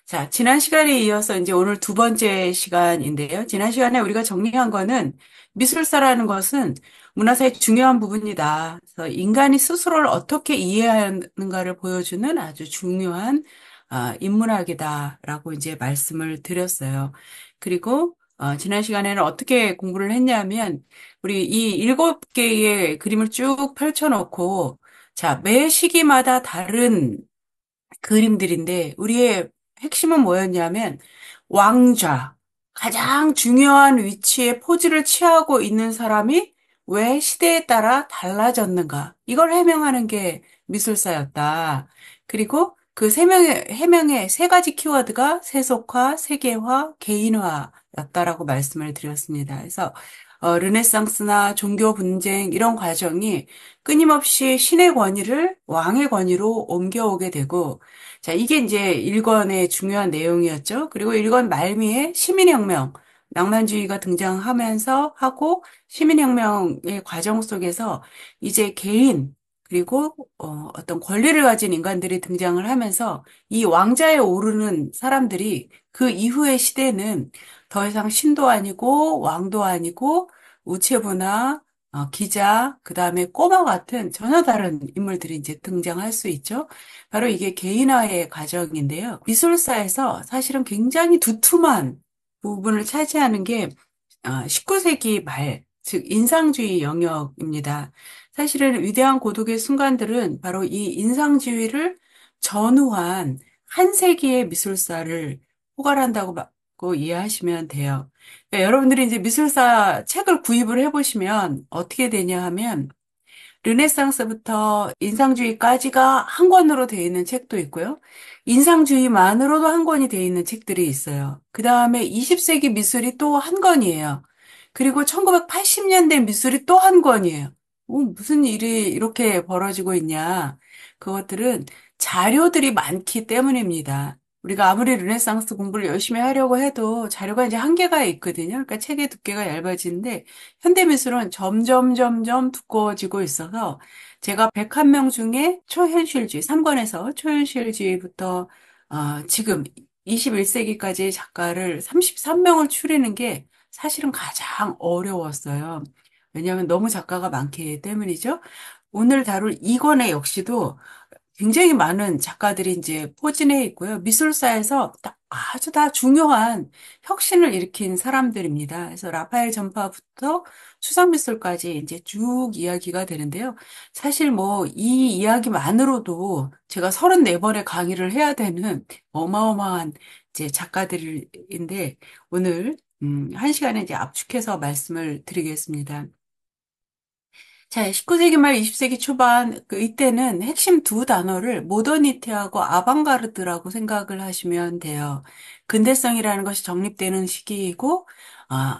자, 지난 시간에 이어서 이제 오늘 두 번째 시간인데요. 지난 시간에 우리가 정리한 거는 미술사라는 것은 문화사의 중요한 부분이다. 그래서 인간이 스스로를 어떻게 이해하는가를 보여주는 아주 중요한 인문학이다라고 이제 말씀을 드렸어요. 그리고 지난 시간에는 어떻게 공부를 했냐면 우리 이 일곱 개의 그림을 쭉 펼쳐놓고 자, 매 시기마다 다른 그림들인데 우리의 핵심은 뭐였냐면 왕좌, 가장 중요한 위치에 포즈를 취하고 있는 사람이 왜 시대에 따라 달라졌는가? 이걸 해명하는 게 미술사였다. 그리고 그 세 명의 해명의 세 가지 키워드가 세속화, 세계화, 개인화였다라고 말씀을 드렸습니다. 그래서 르네상스나 종교 분쟁 이런 과정이 끊임없이 신의 권위를 왕의 권위로 옮겨오게 되고 자, 이게 이제 1권의 중요한 내용이었죠. 그리고 1권 말미에 시민혁명, 낭만주의가 등장하면서 하고 시민혁명의 과정 속에서 이제 개인, 그리고 어떤 권리를 가진 인간들이 등장을 하면서 이 왕좌에 오르는 사람들이 그 이후의 시대는 더 이상 신도 아니고 왕도 아니고 우체부나 기자, 그 다음에 꼬마 같은 전혀 다른 인물들이 이제 등장할 수 있죠. 바로 이게 개인화의 과정인데요. 미술사에서 사실은 굉장히 두툼한 부분을 차지하는 게 19세기 말, 즉 인상주의 영역입니다. 사실은 위대한 고독의 순간들은 바로 이 인상주의를 전후한 한 세기의 미술사를 포괄한다고 이해하시면 돼요. 그러니까 여러분들이 이제 미술사 책을 구입을 해보시면 어떻게 되냐 하면 르네상스부터 인상주의까지가 한 권으로 되어 있는 책도 있고요. 인상주의만으로도 한 권이 되어 있는 책들이 있어요. 그 다음에 20세기 미술이 또 한 권이에요. 그리고 1980년대 미술이 또 한 권이에요. 무슨 일이 이렇게 벌어지고 있냐. 그것들은 자료들이 많기 때문입니다. 우리가 아무리 르네상스 공부를 열심히 하려고 해도 자료가 이제 한계가 있거든요. 그러니까 책의 두께가 얇아지는데 현대미술은 점점 두꺼워지고 있어서 제가 101명 중에 초현실주의, 3권에서 초현실주의부터 지금 21세기까지 작가를 33명을 추리는 게 사실은 가장 어려웠어요. 왜냐하면 너무 작가가 많기 때문이죠. 오늘 다룰 2권의 역시도 굉장히 많은 작가들이 이제 포진해 있고요. 미술사에서 아주 다 중요한 혁신을 일으킨 사람들입니다. 그래서 라파엘 전파부터 수상미술까지 이제 쭉 이야기가 되는데요. 사실 뭐 이 이야기만으로도 제가 34번의 강의를 해야 되는 어마어마한 이제 작가들인데 오늘 한 시간에 이제 압축해서 말씀을 드리겠습니다. 자, 19세기 말 20세기 초반, 이때는 핵심 두 단어를 모더니티하고 아방가르드라고 생각을 하시면 돼요. 근대성이라는 것이 정립되는 시기이고,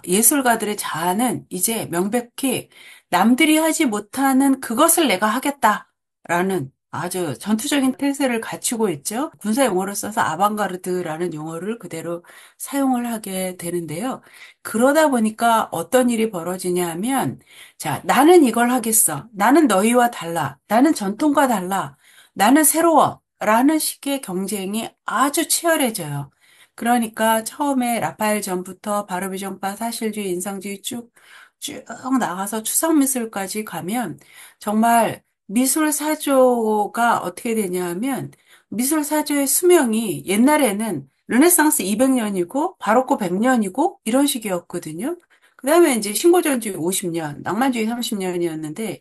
예술가들의 자아는 이제 명백히 남들이 하지 못하는 그것을 내가 하겠다라는 아주 전투적인 태세를 갖추고 있죠. 군사 용어를 써서 아방가르드라는 용어를 그대로 사용을 하게 되는데요. 그러다 보니까 어떤 일이 벌어지냐 하면, 자, 나는 이걸 하겠어. 나는 너희와 달라. 나는 전통과 달라. 나는 새로워. 라는 식의 경쟁이 아주 치열해져요. 그러니까 처음에 라파엘 전부터 바로비정파, 사실주의, 인상주의 쭉 나가서 추상미술까지 가면 정말 미술 사조가 어떻게 되냐 하면 미술 사조의 수명이 옛날에는 르네상스 200년이고 바로코 100년이고 이런 식이었거든요. 그다음에 이제 신고전주의 50년, 낭만주의 30년이었는데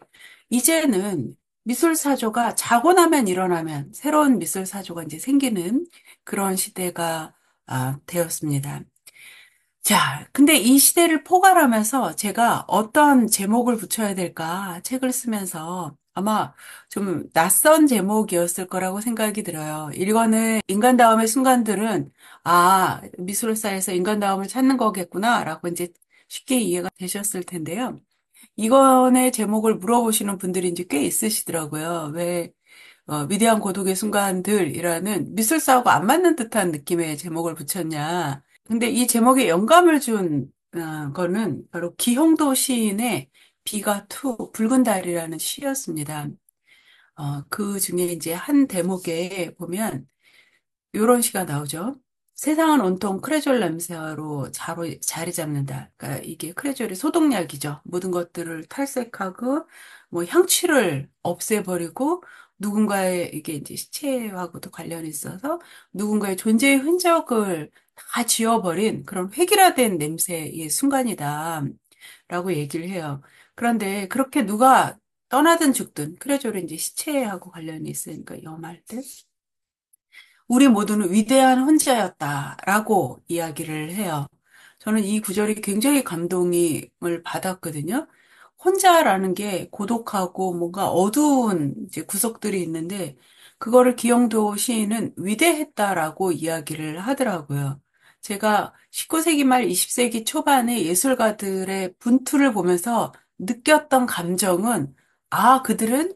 이제는 미술 사조가 자고 나면 일어나면 새로운 미술 사조가 이제 생기는 그런 시대가 되었습니다. 자, 근데 이 시대를 포괄하면서 제가 어떤 제목을 붙여야 될까 책을 쓰면서 아마 좀 낯선 제목이었을 거라고 생각이 들어요. 일권의 인간다움의 순간들은 미술사에서 인간다움을 찾는 거겠구나라고 이제 쉽게 이해가 되셨을 텐데요. 이권의 제목을 물어보시는 분들이 이제 꽤 있으시더라고요. 왜 위대한 고독의 순간들이라는 미술사하고 안 맞는 듯한 느낌의 제목을 붙였냐. 근데 이 제목에 영감을 준 거는 바로 기홍도 시인의 비가 투, 붉은 달이라는 시였습니다. 그 중에 이제 한 대목에 보면 이런 시가 나오죠. 세상은 온통 크레졸 냄새로 자리 잡는다. 그러니까 이게 크레졸이 소독약이죠. 모든 것들을 탈색하고 뭐 향취를 없애버리고 누군가의 이게 이제 시체하고도 관련이 있어서 누군가의 존재의 흔적을 다 지워버린 그런 획일화된 냄새의 순간이다. 라고 얘기를 해요. 그런데 그렇게 누가 떠나든 죽든 크레졸이 이제 시체하고 관련이 있으니까 염할 때 우리 모두는 위대한 혼자였다라고 이야기를 해요. 저는 이 구절이 굉장히 감동을 받았거든요. 혼자라는 게 고독하고 뭔가 어두운 이제 구석들이 있는데 그거를 기영도 시인은 위대했다라고 이야기를 하더라고요. 제가 19세기 말 20세기 초반의 예술가들의 분투를 보면서 느꼈던 감정은 아, 그들은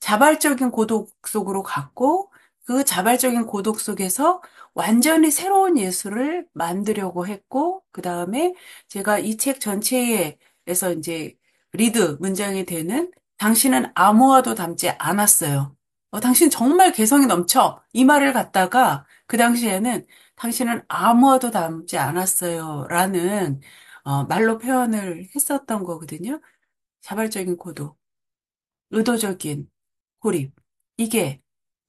자발적인 고독 속으로 갔고 그 자발적인 고독 속에서 완전히 새로운 예술을 만들려고 했고, 그 다음에 제가 이 책 전체에서 이제 리드 문장이 되는 당신은 아무와도 닮지 않았어요. 당신 정말 개성이 넘쳐. 이 말을 갖다가 그 당시에는 당신은 아무와도 닮지 않았어요. 라는 말로 표현을 했었던 거거든요. 자발적인 고독, 의도적인 고립. 이게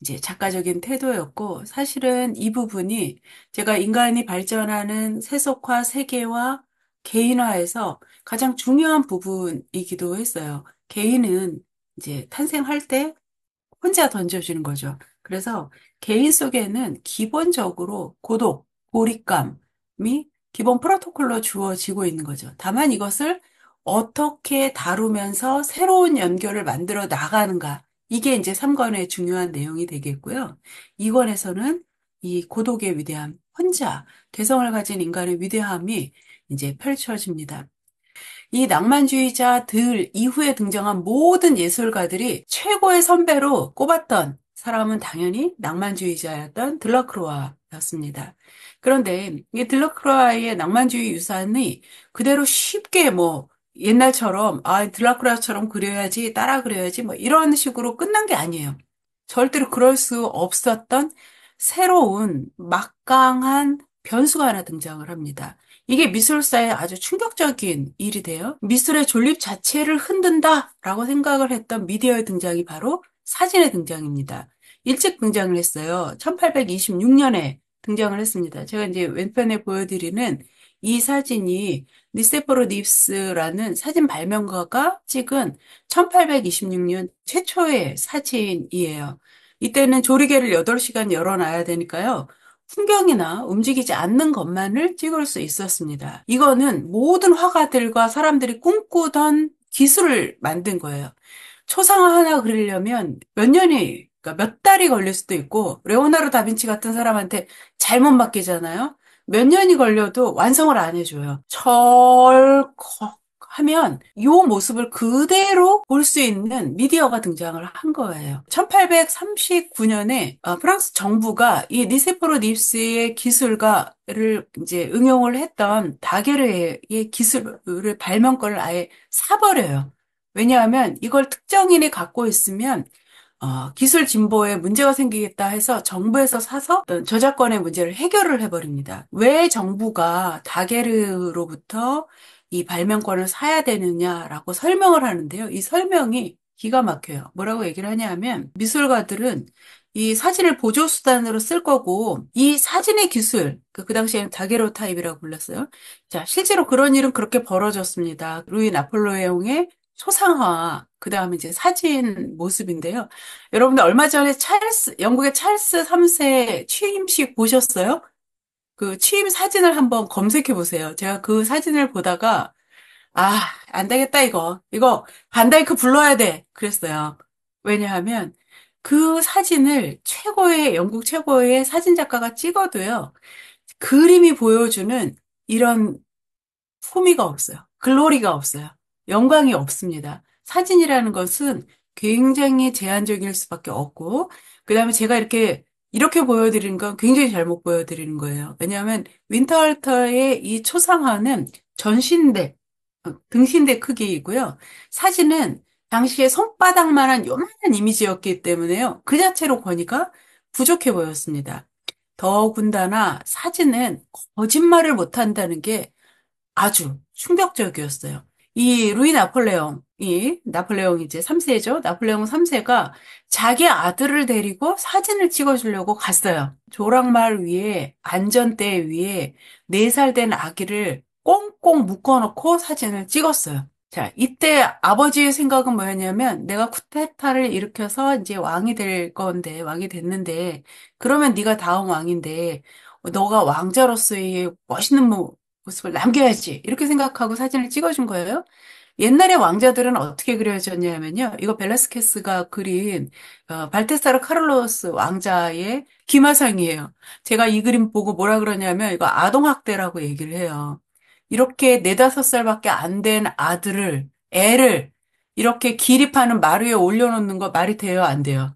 이제 작가적인 태도였고, 사실은 이 부분이 제가 인간이 발전하는 세속화, 세계화, 개인화에서 가장 중요한 부분이기도 했어요. 개인은 이제 탄생할 때 혼자 던져주는 거죠. 그래서 개인 속에는 기본적으로 고독, 고립감이 기본 프로토콜로 주어지고 있는 거죠. 다만 이것을 어떻게 다루면서 새로운 연결을 만들어 나가는가. 이게 이제 3권의 중요한 내용이 되겠고요. 2권에서는 이 고독의 위대함, 혼자 개성을 가진 인간의 위대함이 이제 펼쳐집니다. 이 낭만주의자들 이후에 등장한 모든 예술가들이 최고의 선배로 꼽았던 사람은 당연히 낭만주의자였던 들라크로와였습니다. 그런데 이 들라크로와의 낭만주의 유산이 그대로 쉽게 뭐 옛날처럼 들라크로와처럼 그려야지 따라 그려야지 뭐 이런 식으로 끝난 게 아니에요. 절대로 그럴 수 없었던 새로운 막강한 변수가 하나 등장을 합니다. 이게 미술사에 아주 충격적인 일이 돼요. 미술의 존립 자체를 흔든다라고 생각을 했던 미디어의 등장이 바로 사진의 등장입니다. 일찍 등장을 했어요. 1826년에 등장을 했습니다. 제가 이제 왼편에 보여드리는 이 사진이 니세포로 닙스라는 사진 발명가가 찍은 1826년 최초의 사진이에요. 이때는 조리개를 8시간 열어놔야 되니까요. 풍경이나 움직이지 않는 것만을 찍을 수 있었습니다. 이거는 모든 화가들과 사람들이 꿈꾸던 기술을 만든 거예요. 초상화 하나 그리려면 몇 년이, 그러니까 몇 달이 걸릴 수도 있고, 레오나르도 다빈치 같은 사람한테 잘못 맡기잖아요. 몇 년이 걸려도 완성을 안 해줘요. 철컥 하면 이 모습을 그대로 볼 수 있는 미디어가 등장을 한 거예요. 1839년에 프랑스 정부가 이 니세포로 닙스의 기술가를 이제 응용을 했던 다게르의 기술을 발명권을 아예 사버려요. 왜냐하면 이걸 특정인이 갖고 있으면 기술 진보에 문제가 생기겠다 해서 정부에서 사서 어떤 저작권의 문제를 해결을 해버립니다. 왜 정부가 다게르로부터 이 발명권을 사야 되느냐라고 설명을 하는데요. 이 설명이 기가 막혀요. 뭐라고 얘기를 하냐면 미술가들은 이 사진을 보조수단으로 쓸 거고 이 사진의 기술, 그 당시에는 다게로타입이라고 불렀어요. 자, 실제로 그런 일은 그렇게 벌어졌습니다. 루이 나폴레옹의 초상화, 그 다음에 이제 사진 모습인데요. 여러분들 얼마 전에 영국의 찰스 3세 취임식 보셨어요? 그 취임 사진을 한번 검색해 보세요. 제가 그 사진을 보다가, 안 되겠다, 이거. 이거 반다이크 불러야 돼. 그랬어요. 왜냐하면 그 사진을 영국 최고의 사진 작가가 찍어도요, 그림이 보여주는 이런 품위가 없어요. 글로리가 없어요. 영광이 없습니다. 사진이라는 것은 굉장히 제한적일 수밖에 없고, 그 다음에 제가 이렇게 보여드리는 건 굉장히 잘못 보여드리는 거예요. 왜냐하면 윈터halter의 이 초상화는 전신대, 등신대 크기이고요. 사진은 당시에 손바닥만한 요만한 이미지였기 때문에요. 그 자체로 보니까 부족해 보였습니다. 더군다나 사진은 거짓말을 못한다는 게 아주 충격적이었어요. 이 루이 나폴레옹 이제 3세죠. 나폴레옹 3세가 자기 아들을 데리고 사진을 찍어주려고 갔어요. 조랑말 위에, 안전대 위에 4살 된 아기를 꽁꽁 묶어놓고 사진을 찍었어요. 자, 이때 아버지의 생각은 뭐였냐면 내가 쿠데타를 일으켜서 이제 왕이 될 건데, 왕이 됐는데, 그러면 네가 다음 왕인데, 너가 왕자로서의 멋있는 모습을 남겨야지. 이렇게 생각하고 사진을 찍어준 거예요. 옛날에 왕자들은 어떻게 그려졌냐면요. 이거 벨라스케스가 그린 발테사르 카를로스 왕자의 기마상이에요. 제가 이 그림 보고 뭐라 그러냐면 이거 아동학대라고 얘기를 해요. 이렇게 4~5살밖에 안 된 애를 이렇게 기립하는 말 위에 올려놓는 거 말이 돼요? 안 돼요?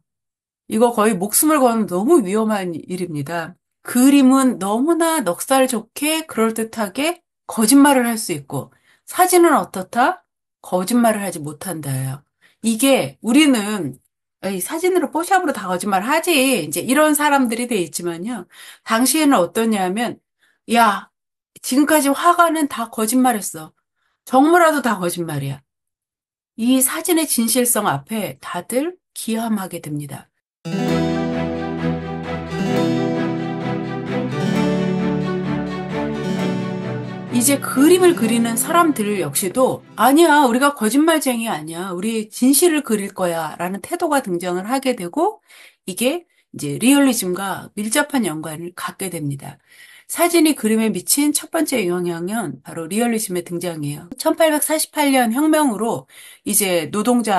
이거 거의 목숨을 거는 너무 위험한 일입니다. 그림은 너무나 넉살 좋게 그럴듯하게 거짓말을 할 수 있고 사진은 어떻다? 거짓말을 하지 못한다예요. 이게 우리는 에이, 사진으로 뽀샵으로 다 거짓말 하지. 이제 이런 사람들이 돼 있지만요. 당시에는 어떠냐면 야, 지금까지 화가는 다 거짓말했어. 정모라도 다 거짓말이야. 이 사진의 진실성 앞에 다들 기함하게 됩니다. 이제 그림을 그리는 사람들 역시도 아니야, 우리가 거짓말쟁이 아니야. 우리 진실을 그릴 거야. 라는 태도가 등장을 하게 되고 이게 이제 리얼리즘과 밀접한 연관을 갖게 됩니다. 사진이 그림에 미친 첫 번째 영향은 바로 리얼리즘의 등장이에요. 1848년 혁명으로 이제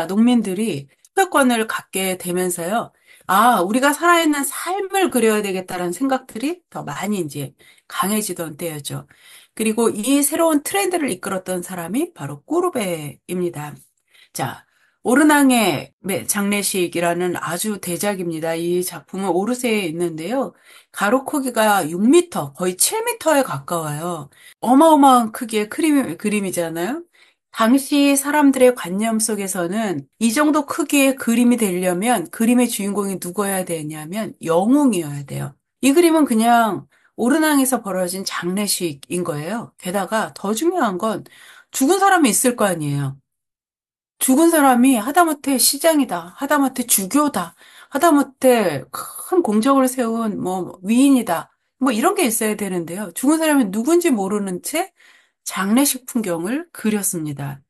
농민들이 투표권을 갖게 되면서요. 아, 우리가 살아있는 삶을 그려야 되겠다는 생각들이 더 많이 이제 강해지던 때였죠. 그리고 이 새로운 트렌드를 이끌었던 사람이 바로 꾸르베입니다. 자, 오르낭의 장례식이라는 아주 대작입니다. 이 작품은 오르세에 있는데요. 가로 크기가 6m, 거의 7m에 가까워요. 어마어마한 크기의 그림이잖아요. 당시 사람들의 관념 속에서는 이 정도 크기의 그림이 되려면 그림의 주인공이 누구여야 되냐면 영웅이어야 돼요. 이 그림은 그냥 오르낭에서 벌어진 장례식인 거예요. 게다가 더 중요한 건 죽은 사람이 있을 거 아니에요. 죽은 사람이 하다못해 시장이다, 하다못해 주교다, 하다못해 큰 공적을 세운 뭐 위인이다, 뭐 이런 게 있어야 되는데요. 죽은 사람이 누군지 모르는 채 장례식 풍경을 그렸습니다.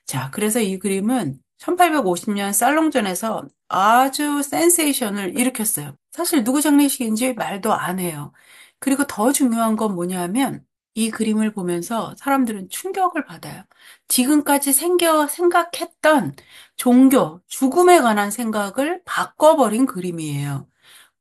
자, 그래서 이 그림은 1850년 살롱전에서 아주 센세이션을 일으켰어요. 사실 누구 장례식인지 말도 안 해요. 그리고 더 중요한 건 뭐냐면 이 그림을 보면서 사람들은 충격을 받아요. 지금까지 생각했던 종교, 죽음에 관한 생각을 바꿔버린 그림이에요.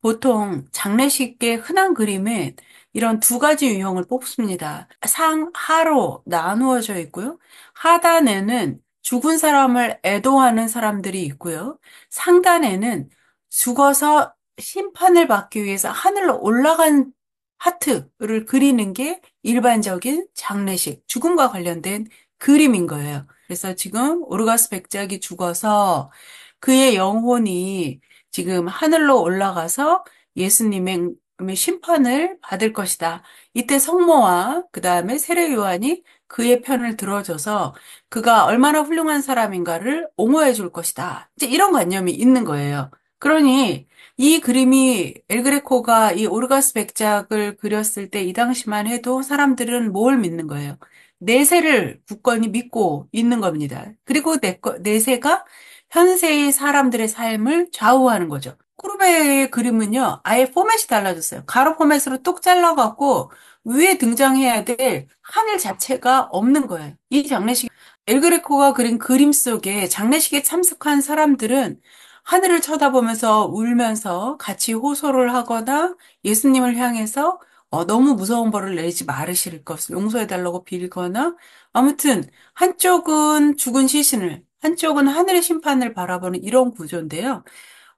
보통 장례식의 흔한 그림은 이런 2가지 유형을 뽑습니다. 상하로 나누어져 있고요. 하단에는 죽은 사람을 애도하는 사람들이 있고요. 상단에는 죽어서 심판을 받기 위해서 하늘로 올라간 하트를 그리는 게 일반적인 장례식, 죽음과 관련된 그림인 거예요. 그래서 지금 오르가스 백작이 죽어서 그의 영혼이 지금 하늘로 올라가서 예수님의 심판을 받을 것이다. 이때 성모와 그 다음에 세례 요한이 그의 편을 들어줘서 그가 얼마나 훌륭한 사람인가를 옹호해 줄 것이다. 이제 이런 관념이 있는 거예요. 그러니 이 그림이 엘그레코가 이 오르가스 백작을 그렸을 때 이 당시만 해도 사람들은 뭘 믿는 거예요? 내세를 굳건히 믿고 있는 겁니다. 그리고 내세가 현세의 사람들의 삶을 좌우하는 거죠. 쿠르베의 그림은요, 아예 포맷이 달라졌어요. 가로 포맷으로 뚝 잘라갖고 위에 등장해야 될 하늘 자체가 없는 거예요. 이 장례식, 엘그레코가 그린 그림 속에 장례식에 참석한 사람들은 하늘을 쳐다보면서 울면서 같이 호소를 하거나 예수님을 향해서 너무 무서운 벌을 내지 말으실 것을 용서해달라고 빌거나 아무튼 한쪽은 죽은 시신을 한쪽은 하늘의 심판을 바라보는 이런 구조인데요.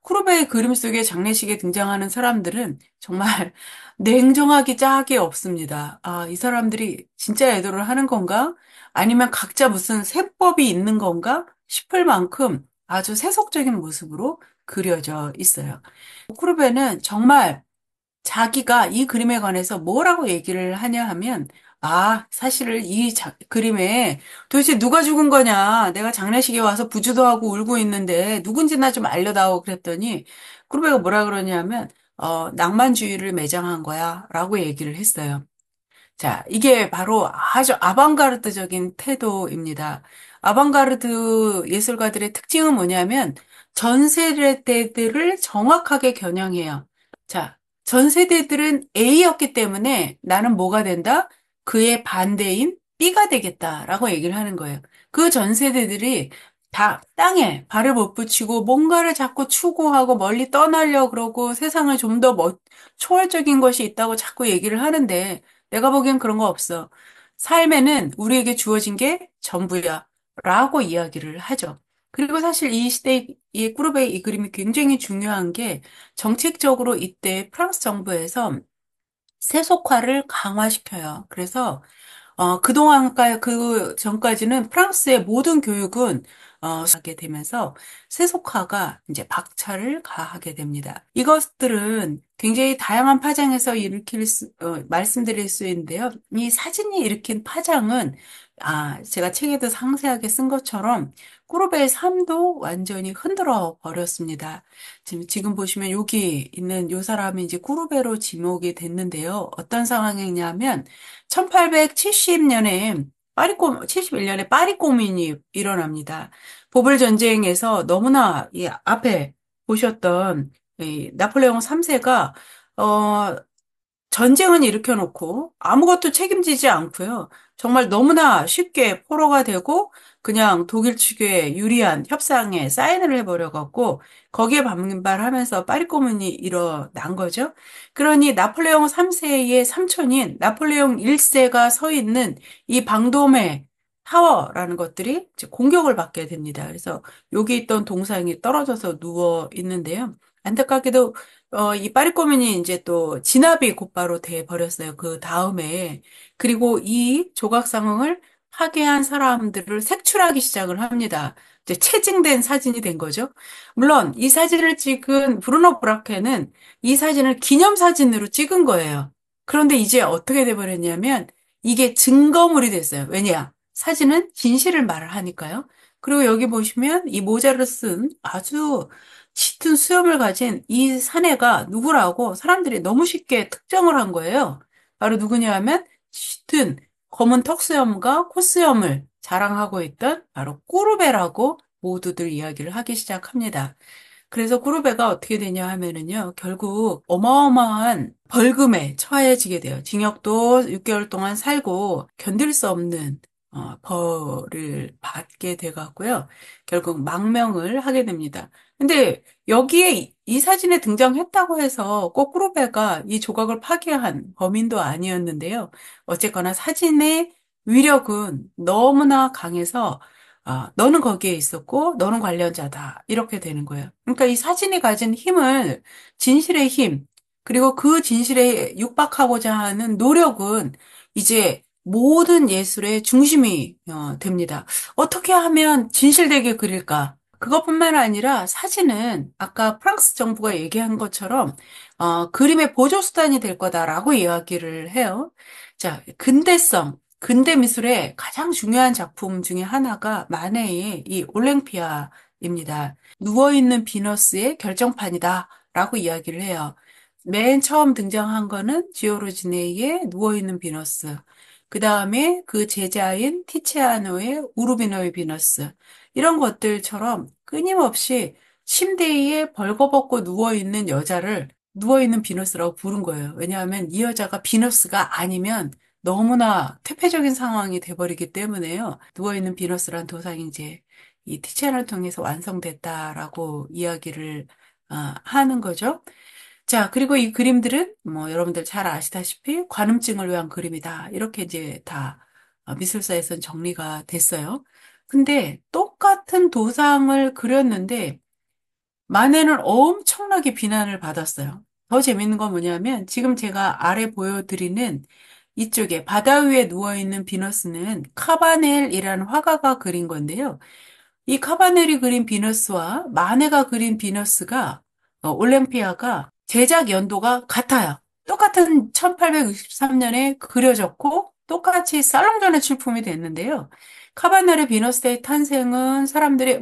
쿠르베의 그림 속에 장례식에 등장하는 사람들은 정말 냉정하기 짝이 없습니다. 아, 이 사람들이 진짜 애도를 하는 건가? 아니면 각자 무슨 세법이 있는 건가? 싶을 만큼 아주 세속적인 모습으로 그려져 있어요. 쿠르베는 정말 자기가 이 그림에 관해서 뭐라고 얘기를 하냐 하면, 아, 사실 그림에 도대체 누가 죽은 거냐? 내가 장례식에 와서 부주도 하고 울고 있는데 누군지 나 좀 알려다오 그랬더니 쿠르베가 뭐라 그러냐면, 낭만주의를 매장한 거야 라고 얘기를 했어요. 자, 이게 바로 아주 아방가르드적인 태도입니다. 아방가르드 예술가들의 특징은 뭐냐면 전 세대들을 정확하게 겨냥해요. 자, 전 세대들은 A였기 때문에 나는 뭐가 된다? 그의 반대인 B가 되겠다라고 얘기를 하는 거예요. 그 전 세대들이 다 땅에 발을 못 붙이고 뭔가를 자꾸 추구하고 멀리 떠나려고 그러고 세상을 좀 더 초월적인 것이 있다고 자꾸 얘기를 하는데 내가 보기엔 그런 거 없어. 삶에는 우리에게 주어진 게 전부야. 라고 이야기를 하죠. 그리고 사실 이 시대, 이 꾸르베이 이 그림이 굉장히 중요한 게 정책적으로 이때 프랑스 정부에서 세속화를 강화시켜요. 그래서 그 전까지는 프랑스의 모든 교육은, 하게 되면서 세속화가 이제 박차를 가하게 됩니다. 이것들은 굉장히 다양한 파장에서 말씀드릴 수 있는데요. 이 사진이 일으킨 파장은, 제가 책에도 상세하게 쓴 것처럼 꾸르베의 삶도 완전히 흔들어 버렸습니다. 지금 보시면 여기 있는 요 사람이 이제 꾸르베로 지목이 됐는데요. 어떤 상황이냐면 1870년에 71년에 파리 고민이 일어납니다. 보불 전쟁에서 너무나 이 앞에 보셨던 이 나폴레옹 3세가 전쟁은 일으켜놓고 아무것도 책임지지 않고요. 정말 너무나 쉽게 포로가 되고 그냥 독일 측에 유리한 협상에 사인을 해버려갖고 거기에 반발하면서 파리 코문이 일어난 거죠. 그러니 나폴레옹 3세의 삼촌인 나폴레옹 1세가 서 있는 이 방돔의 타워라는 것들이 이제 공격을 받게 됩니다. 그래서 여기 있던 동상이 떨어져서 누워 있는데요. 안타깝게도 이 파리꼬민이 이제 또 진압이 곧바로 돼 버렸어요. 그 다음에. 그리고 이 조각상을 파괴한 사람들을 색출하기 시작을 합니다. 이제 체증된 사진이 된 거죠. 물론 이 사진을 찍은 브루노 브라케는 이 사진을 기념사진으로 찍은 거예요. 그런데 이제 어떻게 돼 버렸냐면 이게 증거물이 됐어요. 왜냐? 사진은 진실을 말을 하니까요. 그리고 여기 보시면 이 모자를 쓴 아주 짙은 수염을 가진 이 사내가 누구라고 사람들이 너무 쉽게 특정을 한 거예요. 바로 누구냐 하면 짙은 검은 턱수염과 콧수염을 자랑하고 있던 바로 꾸루베라고 모두들 이야기를 하기 시작합니다. 그래서 꾸루베가 어떻게 되냐 하면은요, 결국 어마어마한 벌금에 처해지게 돼요. 징역도 6개월 동안 살고 견딜 수 없는 벌을 받게 돼갖고요. 결국 망명을 하게 됩니다. 근데 여기에 이 사진에 등장했다고 해서 꼭 꾸루베가 이 조각을 파괴한 범인도 아니었는데요. 어쨌거나 사진의 위력은 너무나 강해서 너는 거기에 있었고, 너는 관련자다. 이렇게 되는 거예요. 그러니까 이 사진이 가진 힘을, 진실의 힘, 그리고 그 진실에 육박하고자 하는 노력은 이제 모든 예술의 중심이 됩니다. 어떻게 하면 진실되게 그릴까? 그것뿐만 아니라 사진은 아까 프랑스 정부가 얘기한 것처럼 그림의 보조수단이 될 거다라고 이야기를 해요. 자, 근대 미술의 가장 중요한 작품 중에 하나가 마네의 이 올랭피아입니다. 누워있는 비너스의 결정판이다라고 이야기를 해요. 맨 처음 등장한 거는 지오르지네의 누워있는 비너스. 그 다음에 그 제자인 티치아노의 우르비노의 비너스. 이런 것들처럼 끊임없이 침대 위에 벌거벗고 누워있는 여자를 누워있는 비너스라고 부른 거예요. 왜냐하면 이 여자가 비너스가 아니면 너무나 퇴폐적인 상황이 돼버리기 때문에요. 누워있는 비너스란 도상이 이제 이 티치아노를 통해서 완성됐다라고 이야기를 하는 거죠. 자, 그리고 이 그림들은 뭐 여러분들 잘 아시다시피 관음증을 위한 그림이다. 이렇게 이제 다 미술사에선 정리가 됐어요. 근데 똑같은 도상을 그렸는데 마네는 엄청나게 비난을 받았어요. 더 재밌는 건 뭐냐면 지금 제가 아래 보여드리는 이쪽에 바다 위에 누워있는 비너스는 카바넬이라는 화가가 그린 건데요. 이 카바넬이 그린 비너스와 마네가 그린 비너스가 올랭피아가 제작 연도가 같아요. 똑같은 1863년에 그려졌고 똑같이 살롱전의 출품이 됐는데요. 카바네르 비너스의 탄생은 사람들이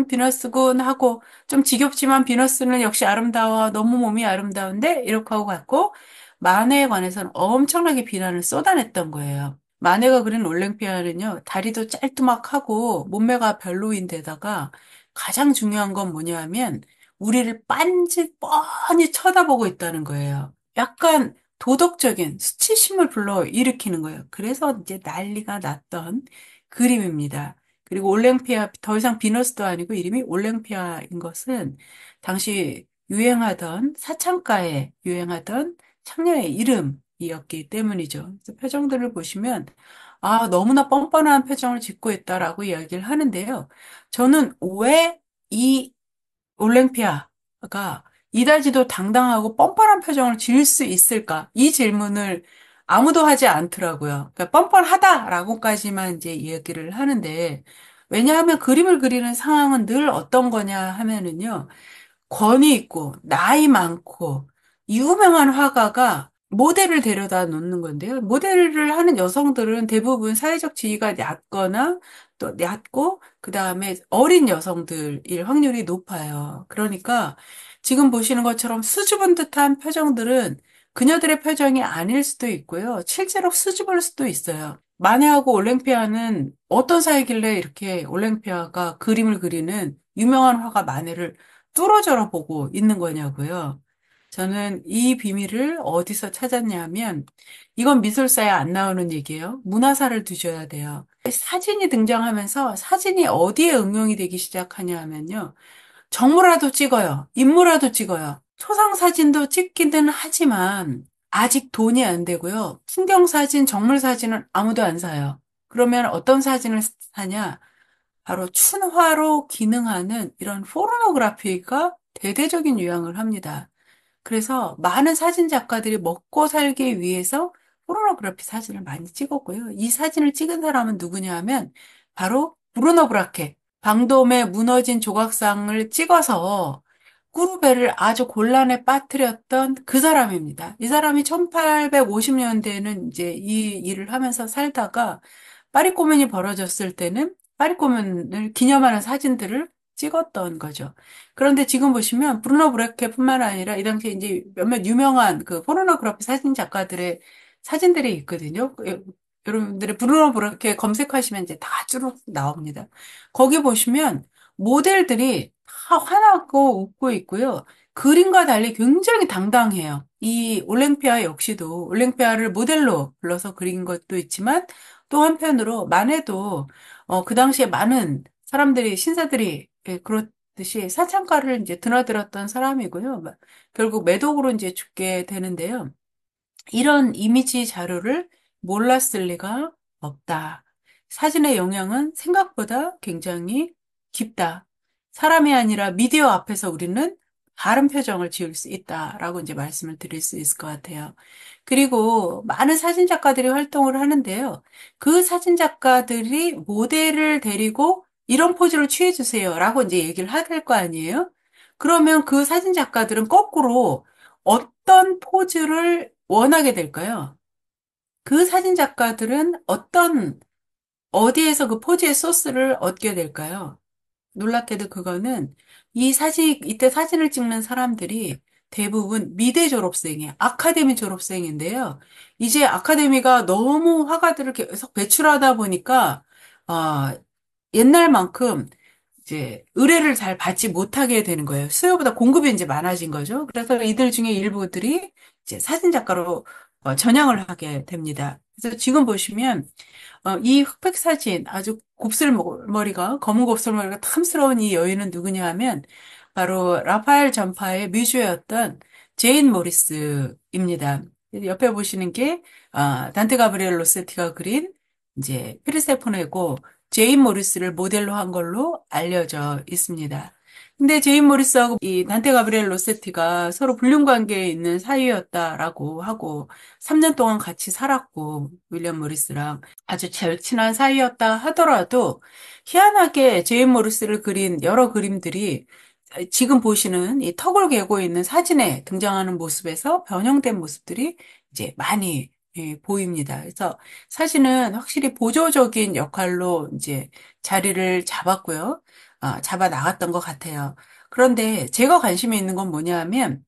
비너스군 하고 좀 지겹지만 비너스는 역시 아름다워 너무 몸이 아름다운데 이렇게 하고 갔고 마네에 관해서는 엄청나게 비난을 쏟아냈던 거예요. 마네가 그린 올랭피아는요, 다리도 짤뚜막하고 몸매가 별로인데다가 가장 중요한 건 뭐냐면 우리를 빤짓 뻔히 쳐다보고 있다는 거예요. 약간 도덕적인 수치심을 불러일으키는 거예요. 그래서 이제 난리가 났던 그림입니다. 그리고 올랭피아, 더 이상 비너스도 아니고 이름이 올랭피아인 것은 당시 유행하던 사창가에 유행하던 창녀의 이름이었기 때문이죠. 그래서 표정들을 보시면 아, 너무나 뻔뻔한 표정을 짓고 있다라고 이야기를 하는데요. 저는 왜 이 올랭피아가 이다지도 당당하고 뻔뻔한 표정을 지을 수 있을까? 이 질문을 아무도 하지 않더라고요. 그러니까 뻔뻔하다라고까지만 이제 이야기를 하는데, 왜냐하면 그림을 그리는 상황은 늘 어떤 거냐 하면은요, 권위 있고, 나이 많고, 유명한 화가가 모델을 데려다 놓는 건데요. 모델을 하는 여성들은 대부분 사회적 지위가 낮거나 또 낮고, 그 다음에 어린 여성들일 확률이 높아요. 그러니까 지금 보시는 것처럼 수줍은 듯한 표정들은 그녀들의 표정이 아닐 수도 있고요. 실제로 수줍을 수도 있어요. 마네하고 올랭피아는 어떤 사이길래 이렇게 올랭피아가 그림을 그리는 유명한 화가 마네를 뚫어져라 보고 있는 거냐고요. 저는 이 비밀을 어디서 찾았냐면 이건 미술사에 안 나오는 얘기예요. 문화사를 두셔야 돼요. 사진이 등장하면서 사진이 어디에 응용이 되기 시작하냐 하면요. 정모라도 찍어요. 인물라도 찍어요. 초상사진도 찍기는 하지만 아직 돈이 안 되고요. 풍경사진, 정물사진은 아무도 안 사요. 그러면 어떤 사진을 사냐? 바로 춘화로 기능하는 이런 포르노그래피가 대대적인 유행을 합니다. 그래서 많은 사진 작가들이 먹고 살기 위해서 포르노그래피 사진을 많이 찍었고요. 이 사진을 찍은 사람은 누구냐 하면 바로 브루노 브라케, 방돔에 무너진 조각상을 찍어서 꾸루베를 아주 곤란에 빠뜨렸던 그 사람입니다. 이 사람이 1850년대에는 이제 이 일을 하면서 살다가 파리 코문이 벌어졌을 때는 파리 코문을 기념하는 사진들을 찍었던 거죠. 그런데 지금 보시면 브루노 브레케뿐만 아니라 이 당시에 이제 몇몇 유명한 그 포르노그래피 사진 작가들의 사진들이 있거든요. 여러분들의 브루노 브레케 검색하시면 이제 다 쭉 나옵니다. 거기 보시면 모델들이 다 화나고 웃고 있고요. 그림과 달리 굉장히 당당해요. 이 올랭피아 역시도 올랭피아를 모델로 불러서 그린 것도 있지만 또 한편으로 만해도 그 당시에 많은 사람들이 신사들이 예, 그렇듯이 사창가를 이제 드나들었던 사람이고요. 결국 매독으로 이제 죽게 되는데요. 이런 이미지 자료를 몰랐을 리가 없다. 사진의 영향은 생각보다 굉장히 깊다. 사람이 아니라 미디어 앞에서 우리는 다른 표정을 지을 수 있다라고 이제 말씀을 드릴 수 있을 것 같아요. 그리고 많은 사진 작가들이 활동을 하는데요. 그 사진 작가들이 모델을 데리고 이런 포즈를 취해 주세요라고 이제 얘기를 하게 될 거 아니에요? 그러면 그 사진 작가들은 거꾸로 어떤 포즈를 원하게 될까요? 그 사진 작가들은 어디에서 그 포즈의 소스를 얻게 될까요? 놀랍게도 그거는 이때 사진을 찍는 사람들이 대부분 미대 졸업생이에요. 아카데미 졸업생인데요. 이제 아카데미가 너무 화가들을 계속 배출하다 보니까, 어, 옛날만큼 이제 의뢰를 잘 받지 못하게 되는 거예요. 수요보다 공급이 이제 많아진 거죠. 그래서 이들 중에 일부들이 이제 사진 작가로 전향을 하게 됩니다. 그래서 지금 보시면 이 흑백 사진 아주 곱슬머리가 검은 곱슬머리가 탐스러운 이 여인은 누구냐 하면 바로 라파엘 전파의 뮤즈였던 제인 모리스입니다. 옆에 보시는 게 단테 가브리엘 로세티가 그린 이제 페르세포네고 제인 모리스를 모델로 한 걸로 알려져 있습니다. 근데 제인 모리스하고 이 단테 가브리엘 로세티가 서로 불륜 관계에 있는 사이였다라고 하고 3년 동안 같이 살았고 윌리엄 모리스랑 아주 절친한 사이였다 하더라도 희한하게 제인 모리스를 그린 여러 그림들이 지금 보시는 이 턱을 개고 있는 사진에 등장하는 모습에서 변형된 모습들이 이제 많이 보입니다. 그래서 사진은 확실히 보조적인 역할로 이제 자리를 잡았고요. 잡아 나갔던 것 같아요. 그런데 제가 관심이 있는 건 뭐냐 하면,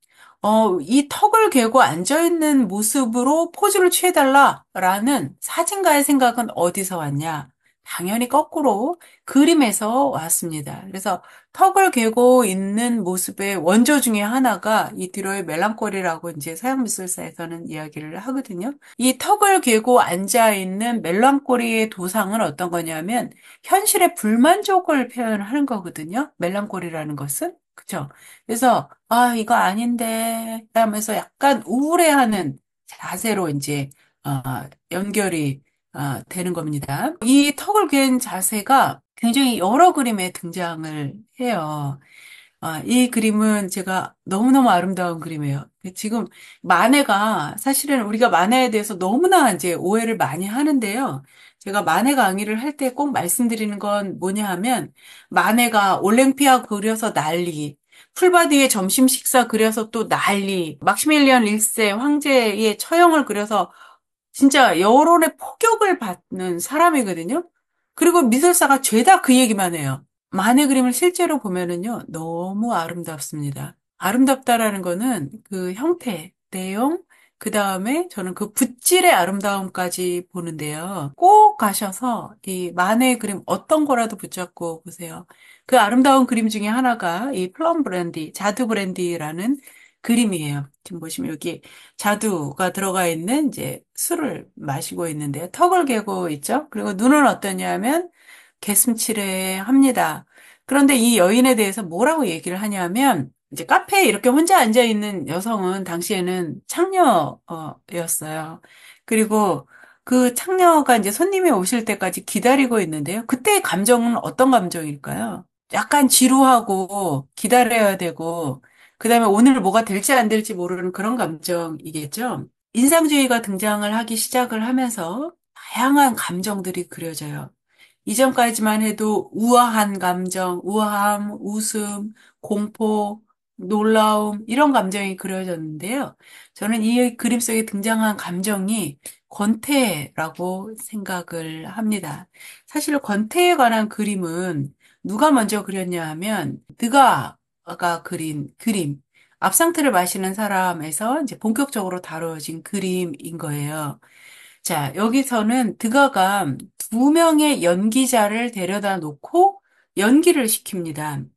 이 턱을 개고 앉아있는 모습으로 포즈를 취해달라라는 사진가의 생각은 어디서 왔냐? 당연히 거꾸로 그림에서 왔습니다. 그래서 턱을 개고 있는 모습의 원조 중에 하나가 이 뒤로의 멜랑콜리라고 이제 서양 미술사에서는 이야기를 하거든요. 이 턱을 개고 앉아 있는 멜랑콜리의 도상은 어떤 거냐면 현실의 불만족을 표현하는 거거든요. 멜랑콜리라는 것은. 그죠? 그래서 이거 아닌데 하면서 약간 우울해하는 자세로 이제 어, 연결이 되는 겁니다. 이 턱을 갠 자세가 굉장히 여러 그림에 등장을 해요. 이 그림은 제가 너무너무 아름다운 그림이에요. 지금 만해가 사실은 우리가 만해에 대해서 너무나 이제 오해를 많이 하는데요. 제가 만해 강의를 할 때 꼭 말씀드리는 건 뭐냐 하면 만해가 올랭피아 그려서 난리, 풀바디의 점심 식사 그려서 또 난리, 막시밀리안 1세 황제의 처형을 그려서 진짜 여론의 폭격을 받는 사람이거든요. 그리고 미술사가 죄다 그 얘기만 해요. 만의 그림을 실제로 보면은요, 너무 아름답습니다. 아름답다라는 거는 그 형태, 내용, 그 다음에 저는 그 붓질의 아름다움까지 보는데요. 꼭 가셔서 이 만의 그림 어떤 거라도 붙잡고 보세요. 그 아름다운 그림 중에 하나가 이 플럼 브랜디, 자두 브랜디라는 그림이에요. 지금 보시면 여기 자두가 들어가 있는 이제 술을 마시고 있는데 턱을 개고 있죠. 그리고 눈은 어떠냐면 개슴츠레 합니다. 그런데 이 여인에 대해서 뭐라고 얘기를 하냐면 이제 카페에 이렇게 혼자 앉아 있는 여성은 당시에는 창녀였어요. 그리고 그 창녀가 이제 손님이 오실 때까지 기다리고 있는데요. 그때의 감정은 어떤 감정일까요? 약간 지루하고 기다려야 되고 그다음에 오늘 뭐가 될지 안 될지 모르는 그런 감정이겠죠. 인상주의가 등장을 하기 시작을 하면서 다양한 감정들이 그려져요. 이전까지만 해도 우아한 감정, 우아함, 웃음, 공포, 놀라움, 이런 감정이 그려졌는데요. 저는 이 그림 속에 등장한 감정이 권태라고 생각을 합니다. 사실 권태에 관한 그림은 누가 먼저 그렸냐 하면 드가가 그린 그림, 압상트를 마시는 사람에서 이제 본격적으로 다뤄진 그림인 거예요. 자, 여기서는 드가가 두 명의 연기자를 데려다 놓고 연기를 시킵니다.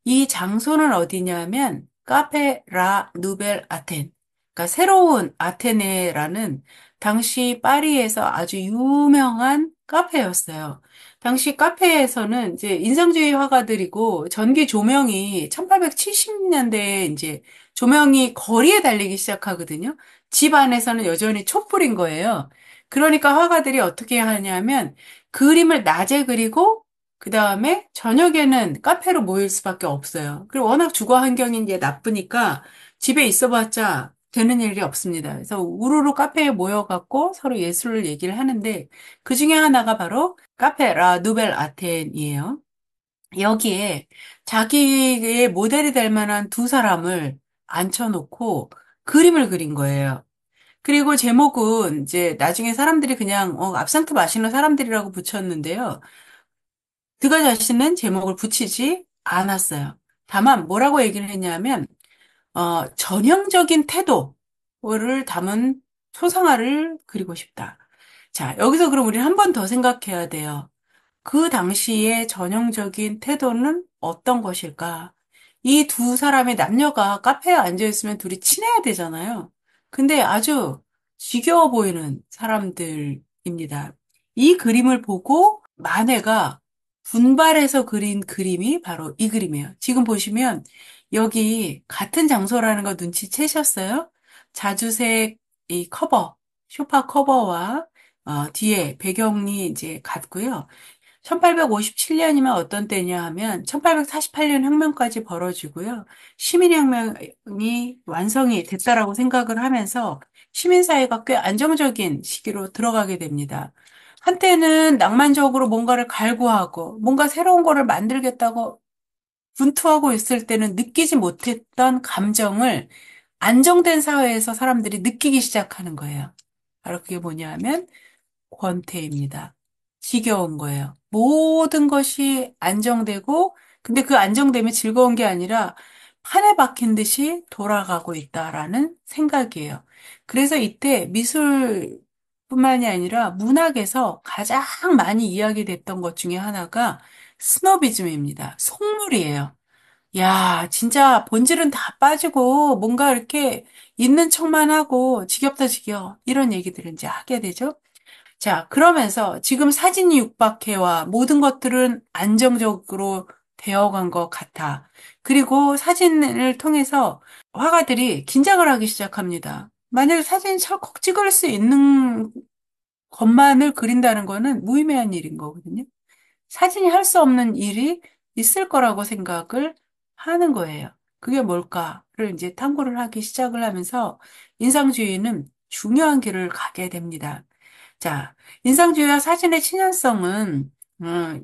이 장소는 어디냐면 카페 라 누벨 아텐. 그러니까 새로운 아테네라는 당시 파리에서 아주 유명한 카페였어요. 당시 카페에서는 이제 인상주의 화가들이고 전기 조명이 1870년대에 이제 조명이 거리에 달리기 시작하거든요. 집 안에서는 여전히 촛불인 거예요. 그러니까 화가들이 어떻게 하냐면 그림을 낮에 그리고 그 다음에 저녁에는 카페로 모일 수밖에 없어요. 그리고 워낙 주거 환경이 이제 나쁘니까 집에 있어봤자 되는 일이 없습니다. 그래서 우르르 카페에 모여갖고 서로 예술을 얘기를 하는데 그 중에 하나가 바로 카페 라 누벨 아텐이에요. 여기에 자기의 모델이 될 만한 두 사람을 앉혀놓고 그림을 그린 거예요. 그리고 제목은 이제 나중에 사람들이 그냥 압상트 마시는 사람들이라고 붙였는데요. 그가 자신은 제목을 붙이지 않았어요. 다만 뭐라고 얘기를 했냐면 전형적인 태도를 담은 초상화를 그리고 싶다. 자, 여기서 그럼 우리는 한 번 더 생각해야 돼요. 그 당시의 전형적인 태도는 어떤 것일까? 이 두 사람의 남녀가 카페에 앉아 있으면 둘이 친해야 되잖아요. 근데 아주 지겨워 보이는 사람들입니다. 이 그림을 보고 마네가 분발해서 그린 그림이 바로 이 그림이에요. 지금 보시면 여기 같은 장소라는 거 눈치채셨어요? 자주색 이 커버, 소파 커버와 뒤에 배경이 이제 같고요. 1857년이면 어떤 때냐 하면 1848년 혁명까지 벌어지고요. 시민혁명이 완성이 됐다라고 생각을 하면서 시민사회가 꽤 안정적인 시기로 들어가게 됩니다. 한때는 낭만적으로 뭔가를 갈구하고 뭔가 새로운 거를 만들겠다고 분투하고 있을 때는 느끼지 못했던 감정을 안정된 사회에서 사람들이 느끼기 시작하는 거예요. 바로 그게 뭐냐면 권태입니다. 지겨운 거예요. 모든 것이 안정되고, 근데 그 안정됨이 즐거운 게 아니라 판에 박힌 듯이 돌아가고 있다라는 생각이에요. 그래서 이때 미술뿐만이 아니라 문학에서 가장 많이 이야기됐던 것 중에 하나가 스노비즘입니다. 속물이에요. 야, 진짜 본질은 다 빠지고 뭔가 이렇게 있는 척만 하고 지겹다 지겨워. 이런 얘기들을 이제 하게 되죠. 자, 그러면서 지금 사진이 육박해와 모든 것들은 안정적으로 되어간 것 같아. 그리고 사진을 통해서 화가들이 긴장을 하기 시작합니다. 만약에 사진 찰컥 찍을 수 있는 것만을 그린다는 거는 무의미한 일인 거거든요. 사진이 할 수 없는 일이 있을 거라고 생각을 하는 거예요. 그게 뭘까를 이제 탐구를 하기 시작을 하면서 인상주의는 중요한 길을 가게 됩니다. 자, 인상주의와 사진의 친연성은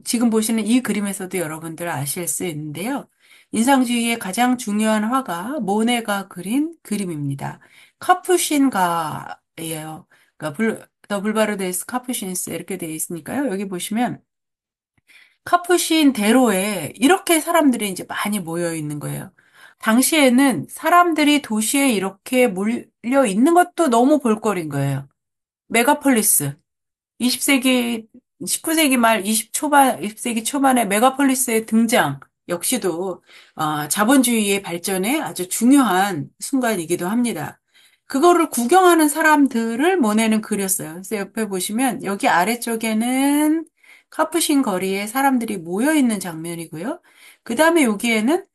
지금 보시는 이 그림에서도 여러분들 아실 수 있는데요. 인상주의의 가장 중요한 화가 모네가 그린 그림입니다. 카푸신가예요. 그러니까 더 불바르데스 카푸신스 이렇게 되어 있으니까요. 여기 보시면 카푸신 대로에 이렇게 사람들이 이제 많이 모여 있는 거예요. 당시에는 사람들이 도시에 이렇게 몰려 있는 것도 너무 볼거리인 거예요. 메가폴리스. 20세기, 19세기 말 20세기 초반에 메가폴리스의 등장 역시도 자본주의의 발전에 아주 중요한 순간이기도 합니다. 그거를 구경하는 사람들을 모네는 그렸어요. 그래서 옆에 보시면 여기 아래쪽에는 카푸신 거리에 사람들이 모여 있는 장면이고요. 그 다음에 여기에는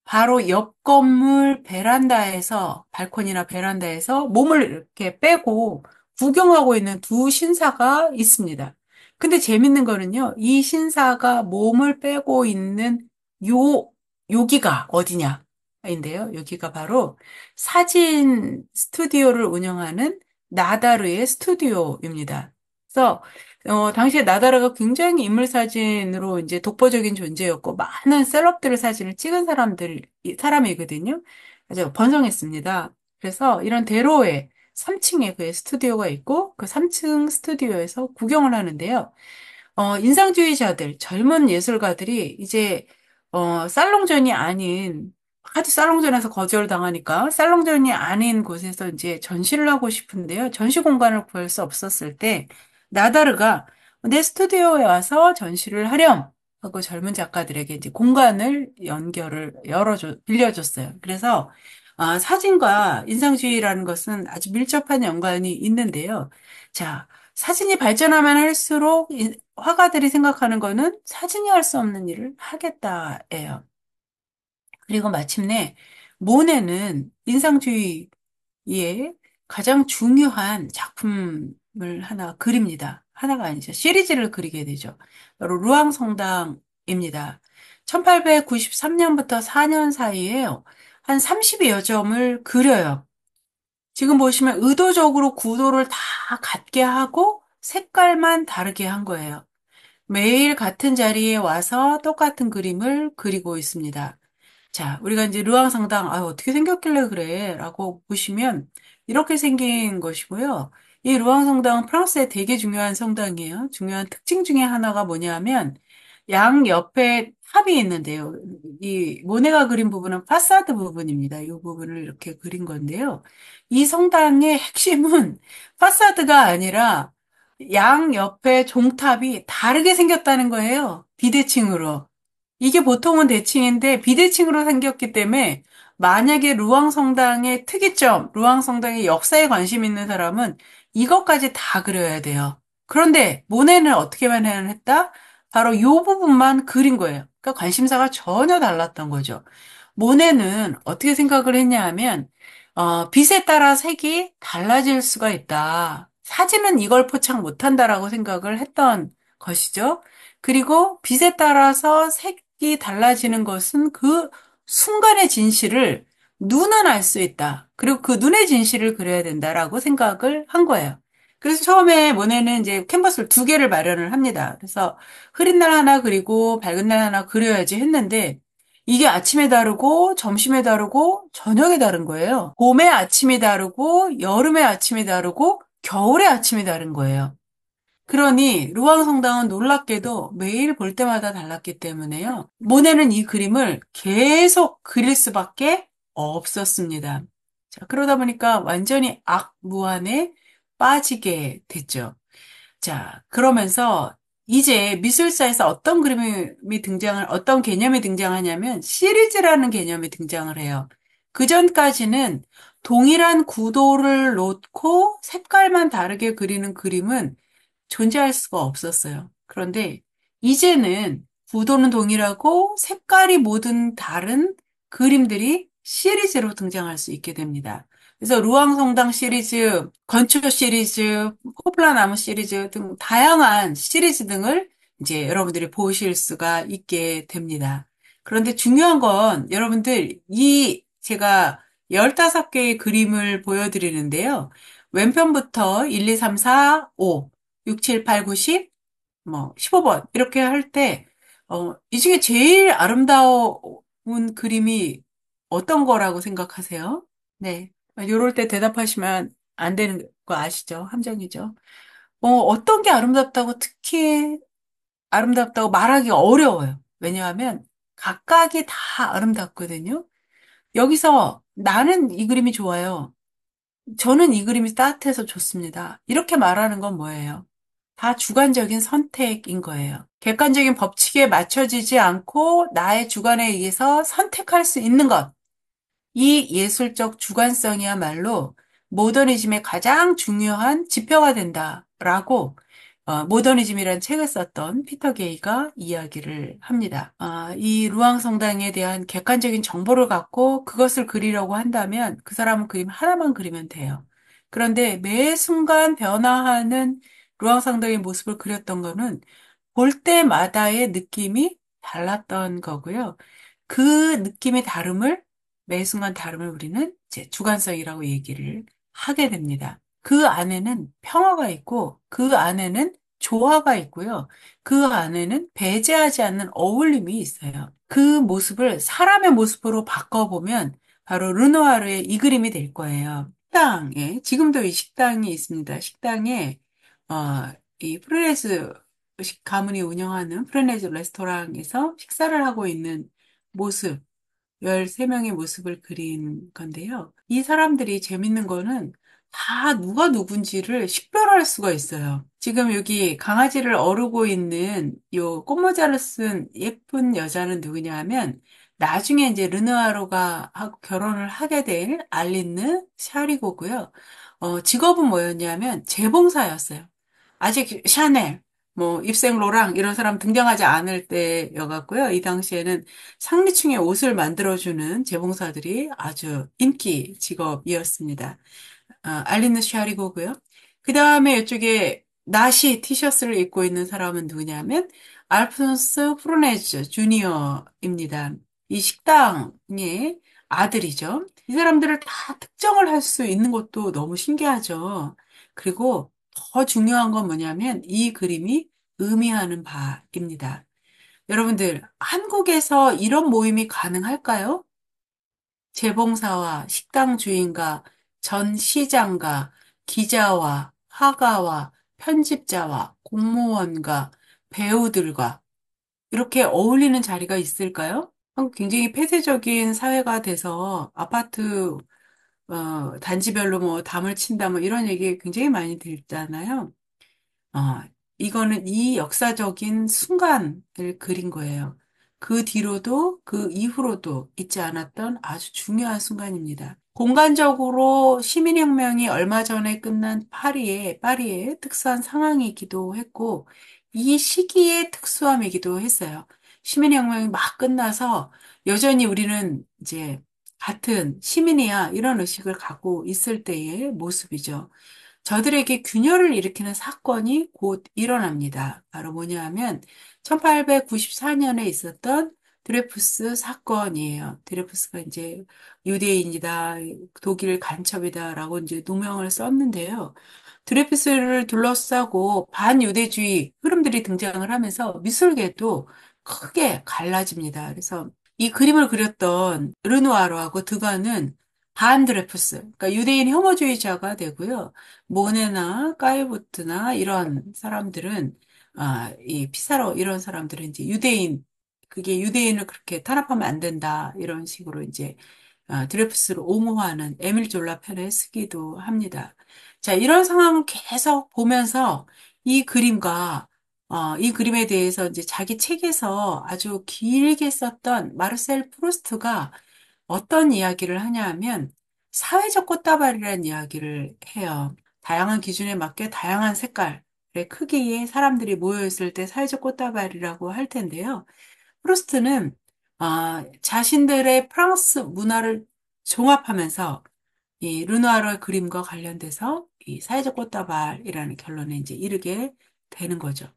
바로 옆 건물 베란다에서, 발코니나 베란다에서 몸을 이렇게 빼고 구경하고 있는 두 신사가 있습니다. 근데 재밌는 거는요, 이 신사가 몸을 빼고 있는 요, 여기가 어디냐? 인데요. 여기가 바로 사진 스튜디오를 운영하는 나다르의 스튜디오입니다. 그래서 당시에 나다르가 굉장히 인물 사진으로 이제 독보적인 존재였고, 많은 셀럽들의 사진을 찍은 사람이거든요. 아주 번성했습니다. 그래서 이런 대로에 3층에 그의 스튜디오가 있고, 그 3층 스튜디오에서 구경을 하는데요. 인상주의자들, 젊은 예술가들이 이제, 살롱전이 아닌, 하도 살롱전에서 거절당하니까 살롱전이 아닌 곳에서 이제 전시를 하고 싶은데요. 전시 공간을 구할 수 없었을 때, 나다르가 내 스튜디오에 와서 전시를 하렴 하고 젊은 작가들에게 이제 공간을 빌려줬어요. 그래서, 사진과 인상주의라는 것은 아주 밀접한 연관이 있는데요. 자, 사진이 발전하면 할수록 화가들이 생각하는 거는 사진이 할 수 없는 일을 하겠다예요. 그리고 마침내 모네는 인상주의의 가장 중요한 작품을 하나 그립니다. 하나가 아니죠. 시리즈를 그리게 되죠. 바로 루앙 성당입니다. 1893년부터 4년 사이에 한 30여 점을 그려요. 지금 보시면 의도적으로 구도를 다 같게 하고 색깔만 다르게 한 거예요. 매일 같은 자리에 와서 똑같은 그림을 그리고 있습니다. 자, 우리가 이제 르왕상당, 어떻게 생겼길래 그래? 라고 보시면 이렇게 생긴 것이고요. 이 르왕성당은 프랑스의 되게 중요한 성당이에요. 중요한 특징 중에 하나가 뭐냐면 양 옆에 탑이 있는데요. 이 모네가 그린 부분은 파사드 부분입니다. 이 부분을 이렇게 그린 건데요. 이 성당의 핵심은 파사드가 아니라 양 옆에 종탑이 다르게 생겼다는 거예요. 비대칭으로. 이게 보통은 대칭인데 비대칭으로 생겼기 때문에 만약에 루앙성당의 특이점, 루앙성당의 역사에 관심 있는 사람은 이것까지 다 그려야 돼요. 그런데 모네는 어떻게만 했다? 바로 이 부분만 그린 거예요. 그러니까 관심사가 전혀 달랐던 거죠. 모네는 어떻게 생각을 했냐 하면 빛에 따라 색이 달라질 수가 있다. 사진은 이걸 포착 못한다라고 생각을 했던 것이죠. 그리고 빛에 따라서 색이 달라지는 것은 그 순간의 진실을 눈은 알 수 있다. 그리고 그 눈의 진실을 그려야 된다라고 생각을 한 거예요. 그래서 처음에 모네는 이제 캔버스를 두 개를 마련을 합니다. 그래서 흐린 날 하나 그리고 밝은 날 하나 그려야지 했는데 이게 아침에 다르고, 점심에 다르고, 저녁에 다른 거예요. 봄의 아침이 다르고, 여름의 아침이 다르고, 겨울의 아침이 다른 거예요. 그러니 루앙성당은 놀랍게도 매일 볼 때마다 달랐기 때문에요. 모네는 이 그림을 계속 그릴 수밖에 없었습니다. 자, 그러다 보니까 완전히 악무안에 빠지게 됐죠. 자, 그러면서 이제 미술사에서 어떤 그림이 어떤 개념이 등장하냐면 시리즈라는 개념이 등장을 해요. 그 전까지는 동일한 구도를 놓고 색깔만 다르게 그리는 그림은 존재할 수가 없었어요. 그런데 이제는 구도는 동일하고 색깔이 모든 다른 그림들이 시리즈로 등장할 수 있게 됩니다. 그래서 루앙성당 시리즈, 건축 시리즈, 포플라 나무 시리즈 등 다양한 시리즈 등을 이제 여러분들이 보실 수가 있게 됩니다. 그런데 중요한 건 여러분들 이 제가 15개의 그림을 보여드리는데요. 왼편부터 1, 2, 3, 4, 5, 6, 7, 8, 9, 10, 뭐, 15번. 이렇게 할 때, 이 중에 제일 아름다운 그림이 어떤 거라고 생각하세요? 네. 요럴 때 대답하시면 안 되는 거 아시죠? 함정이죠. 어떤 게 아름답다고 특히 아름답다고 말하기 어려워요. 왜냐하면 각각이 다 아름답거든요. 여기서 나는 이 그림이 좋아요. 저는 이 그림이 따뜻해서 좋습니다. 이렇게 말하는 건 뭐예요? 다 주관적인 선택인 거예요. 객관적인 법칙에 맞춰지지 않고 나의 주관에 의해서 선택할 수 있는 것. 이 예술적 주관성이야말로 모더니즘의 가장 중요한 지표가 된다라고 모더니즘이라는 책을 썼던 피터 게이가 이야기를 합니다. 이 루앙 성당에 대한 객관적인 정보를 갖고 그것을 그리려고 한다면 그 사람은 그림 하나만 그리면 돼요. 그런데 매 순간 변화하는 루앙 성당의 모습을 그렸던 거는 볼 때마다의 느낌이 달랐던 거고요. 그 느낌의 다름을 매 순간 다름을 우리는 이제 주관성이라고 얘기를 하게 됩니다. 그 안에는 평화가 있고 그 안에는 조화가 있고요. 그 안에는 배제하지 않는 어울림이 있어요. 그 모습을 사람의 모습으로 바꿔보면 바로 르누아르의 이 그림이 될 거예요. 식당에 지금도 이 식당이 있습니다. 식당에 이 프레네즈 가문이 운영하는 프레네즈 레스토랑에서 식사를 하고 있는 모습 13명의 모습을 그린 건데요. 이 사람들이 재밌는 거는 다 누가 누군지를 식별할 수가 있어요. 지금 여기 강아지를 어르고 있는 요 꽃모자를 쓴 예쁜 여자는 누구냐 하면 나중에 이제 르누아르가 결혼을 하게 될 알린느 샤리고고요. 직업은 뭐였냐면 재봉사였어요. 아직 샤넬, 뭐 입생 로랑 이런 사람 등장하지 않을 때여갔고요. 이 당시에는 상류층의 옷을 만들어주는 재봉사들이 아주 인기 직업이었습니다. 알리느 샤리고고요. 그 다음에 이쪽에 나시 티셔츠를 입고 있는 사람은 누구냐면 알폰스 프로네즈 주니어입니다. 이 식당의 아들이죠. 이 사람들을 다 특정을 할 수 있는 것도 너무 신기하죠. 그리고 더 중요한 건 뭐냐면 이 그림이 의미하는 바입니다. 여러분들, 한국에서 이런 모임이 가능할까요? 재봉사와 식당 주인과 전 시장과 기자와 화가와 편집자와 공무원과 배우들과 이렇게 어울리는 자리가 있을까요? 한국 굉장히 폐쇄적인 사회가 돼서 아파트 단지별로 뭐 담을 친다 뭐 이런 얘기 굉장히 많이 들잖아요. 아, 이거는 이 역사적인 순간을 그린 거예요. 그 뒤로도 그 이후로도 있지 않았던 아주 중요한 순간입니다. 공간적으로 시민혁명이 얼마 전에 끝난 파리의 특수한 상황이기도 했고, 이 시기의 특수함이기도 했어요. 시민혁명이 막 끝나서 여전히 우리는 이제 같은 시민이야 이런 의식을 갖고 있을 때의 모습이죠. 저들에게 균열을 일으키는 사건이 곧 일어납니다. 바로 뭐냐 하면 1894년에 있었던 드레푸스 사건이에요. 드레푸스가 이제 유대인이다, 독일 간첩이다라고 이제 누명을 썼는데요. 드레푸스를 둘러싸고 반유대주의 흐름들이 등장을 하면서 미술계도 크게 갈라집니다. 그래서 이 그림을 그렸던 르누아르하고 드가는 반드레프스, 그러니까 유대인 혐오주의자가 되고요. 모네나 까이보트나 이런 사람들은 이 피사로 이런 사람들은 이제 그게 유대인을 그렇게 탄압하면 안 된다 이런 식으로 이제 드레프스를 옹호하는 에밀 졸라 편에 쓰기도 합니다. 자, 이런 상황을 계속 보면서 이 그림과 이 그림에 대해서 이제 자기 책에서 아주 길게 썼던 마르셀 프루스트가 어떤 이야기를 하냐 하면 사회적 꽃다발이라는 이야기를 해요. 다양한 기준에 맞게 다양한 색깔의 크기의 사람들이 모여 있을 때 사회적 꽃다발이라고 할 텐데요. 프루스트는 자신들의 프랑스 문화를 종합하면서 이 르누아르의 그림과 관련돼서 이 사회적 꽃다발이라는 결론에 이제 이르게 되는 거죠.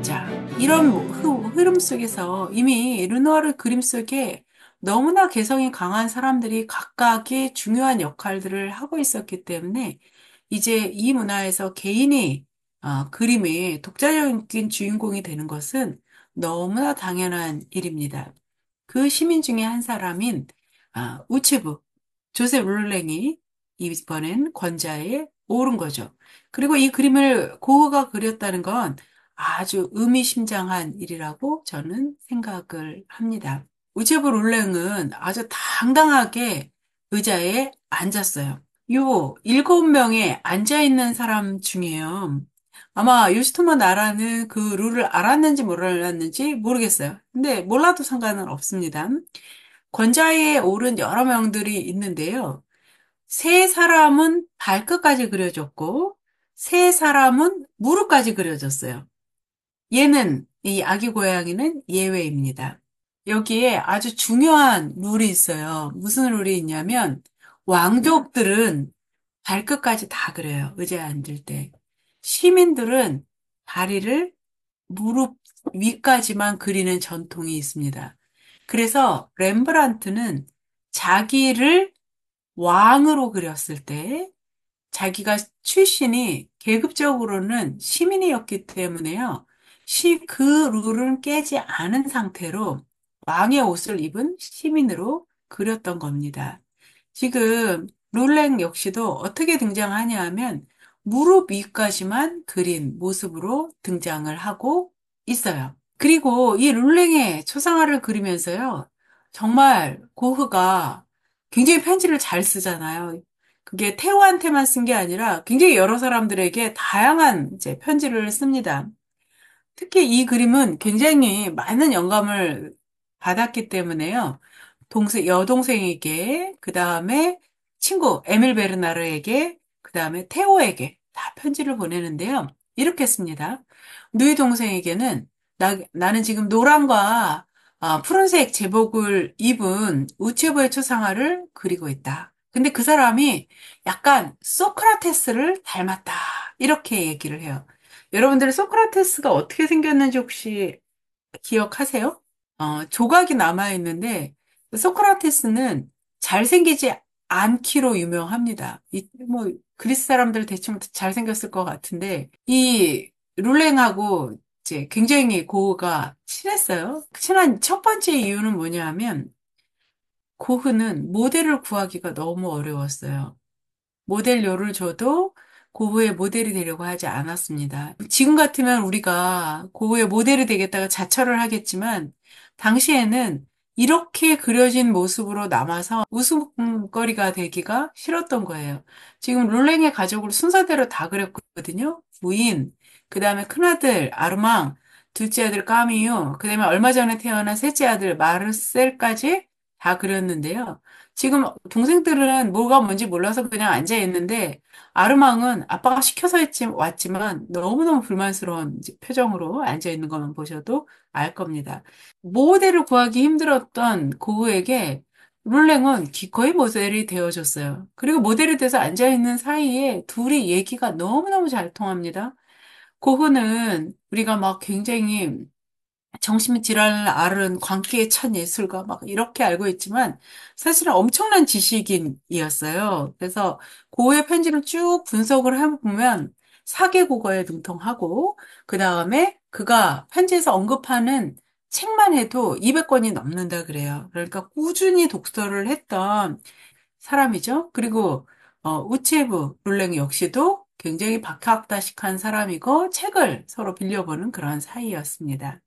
자, 이런 흐름 속에서 이미 르누아르 그림 속에 너무나 개성이 강한 사람들이 각각의 중요한 역할들을 하고 있었기 때문에 이제 이 문화에서 개인이 그림의 독자적인 주인공이 되는 것은 너무나 당연한 일입니다. 그 시민 중에 한 사람인 우체부 조셉 룰랭이 이번엔 권자에 오른 거죠. 그리고 이 그림을 고흐가 그렸다는 건 아주 의미심장한 일이라고 저는 생각을 합니다. 우체부 룰랭은 아주 당당하게 의자에 앉았어요. 요 7명의 앉아있는 사람 중에요. 아마 요시토마 나라는 그 룰을 알았는지 몰랐는지 모르겠어요. 근데 몰라도 상관은 없습니다. 권좌에 오른 여러 명들이 있는데요. 세 사람은 발끝까지 그려졌고, 세 사람은 무릎까지 그려졌어요. 이 아기 고양이는 예외입니다. 여기에 아주 중요한 룰이 있어요. 무슨 룰이 있냐면, 왕족들은 발끝까지 다 그려요. 의자에 앉을 때. 시민들은 다리를 무릎 위까지만 그리는 전통이 있습니다. 그래서 렘브란트는 자기를 왕으로 그렸을 때 자기가 출신이 계급적으로는 시민이었기 때문에요. 그 룰은 깨지 않은 상태로 왕의 옷을 입은 시민으로 그렸던 겁니다. 지금 롤랭 역시도 어떻게 등장하냐 하면 무릎 위까지만 그린 모습으로 등장을 하고 있어요. 그리고 이 롤랭의 초상화를 그리면서요. 정말 고흐가 굉장히 편지를 잘 쓰잖아요. 그게 태호한테만 쓴 게 아니라 굉장히 여러 사람들에게 다양한 이제 편지를 씁니다. 특히 이 그림은 굉장히 많은 영감을 받았기 때문에요. 여동생에게, 그 다음에 친구 에밀 베르나르에게, 그 다음에 테오에게 다 편지를 보내는데요. 이렇게 씁니다. 누이 동생에게는 나는 지금 노란과 푸른색 제복을 입은 우체부의 초상화를 그리고 있다. 근데 그 사람이 약간 소크라테스를 닮았다. 이렇게 얘기를 해요. 여러분들 소크라테스가 어떻게 생겼는지 혹시 기억하세요? 조각이 남아 있는데 소크라테스는 잘생기지 않기로 유명합니다. 뭐 그리스 사람들 대충 잘생겼을 것 같은데 이 룰랭하고 이제 굉장히 고흐가 친했어요. 친한 첫 번째 이유는 뭐냐 하면 고흐는 모델을 구하기가 너무 어려웠어요. 모델료를 줘도 고흐의 모델이 되려고 하지 않았습니다. 지금 같으면 우리가 고흐의 모델이 되겠다가 자처를 하겠지만, 당시에는 이렇게 그려진 모습으로 남아서 웃음거리가 되기가 싫었던 거예요. 지금 롤랭의 가족을 순서대로 다 그렸거든요. 부인, 그 다음에 큰아들 아르망, 둘째 아들 까미유, 그 다음에 얼마 전에 태어난 셋째 아들 마르셀까지 다 그렸는데요. 지금 동생들은 뭐가 뭔지 몰라서 그냥 앉아 있는데 아르망은 아빠가 시켜서 왔지만 너무너무 불만스러운 이제 표정으로 앉아 있는 것만 보셔도 알 겁니다. 모델을 구하기 힘들었던 고흐에게 룰랭은 기꺼이 모델이 되어줬어요. 그리고 모델이 돼서 앉아 있는 사이에 둘이 얘기가 너무너무 잘 통합니다. 고흐는 우리가 막 굉장히 정신질환을 앓은 광기에 찬 예술가 막 이렇게 알고 있지만 사실은 엄청난 지식인이었어요. 그래서 고흐의 편지를 쭉 분석을 해보면 사개국어에 능통하고, 그 다음에 그가 편지에서 언급하는 책만 해도 200권이 넘는다 그래요. 그러니까 꾸준히 독서를 했던 사람이죠. 그리고 우체부 룰랭 역시도 굉장히 박학다식한 사람이고 책을 서로 빌려보는 그런 사이였습니다.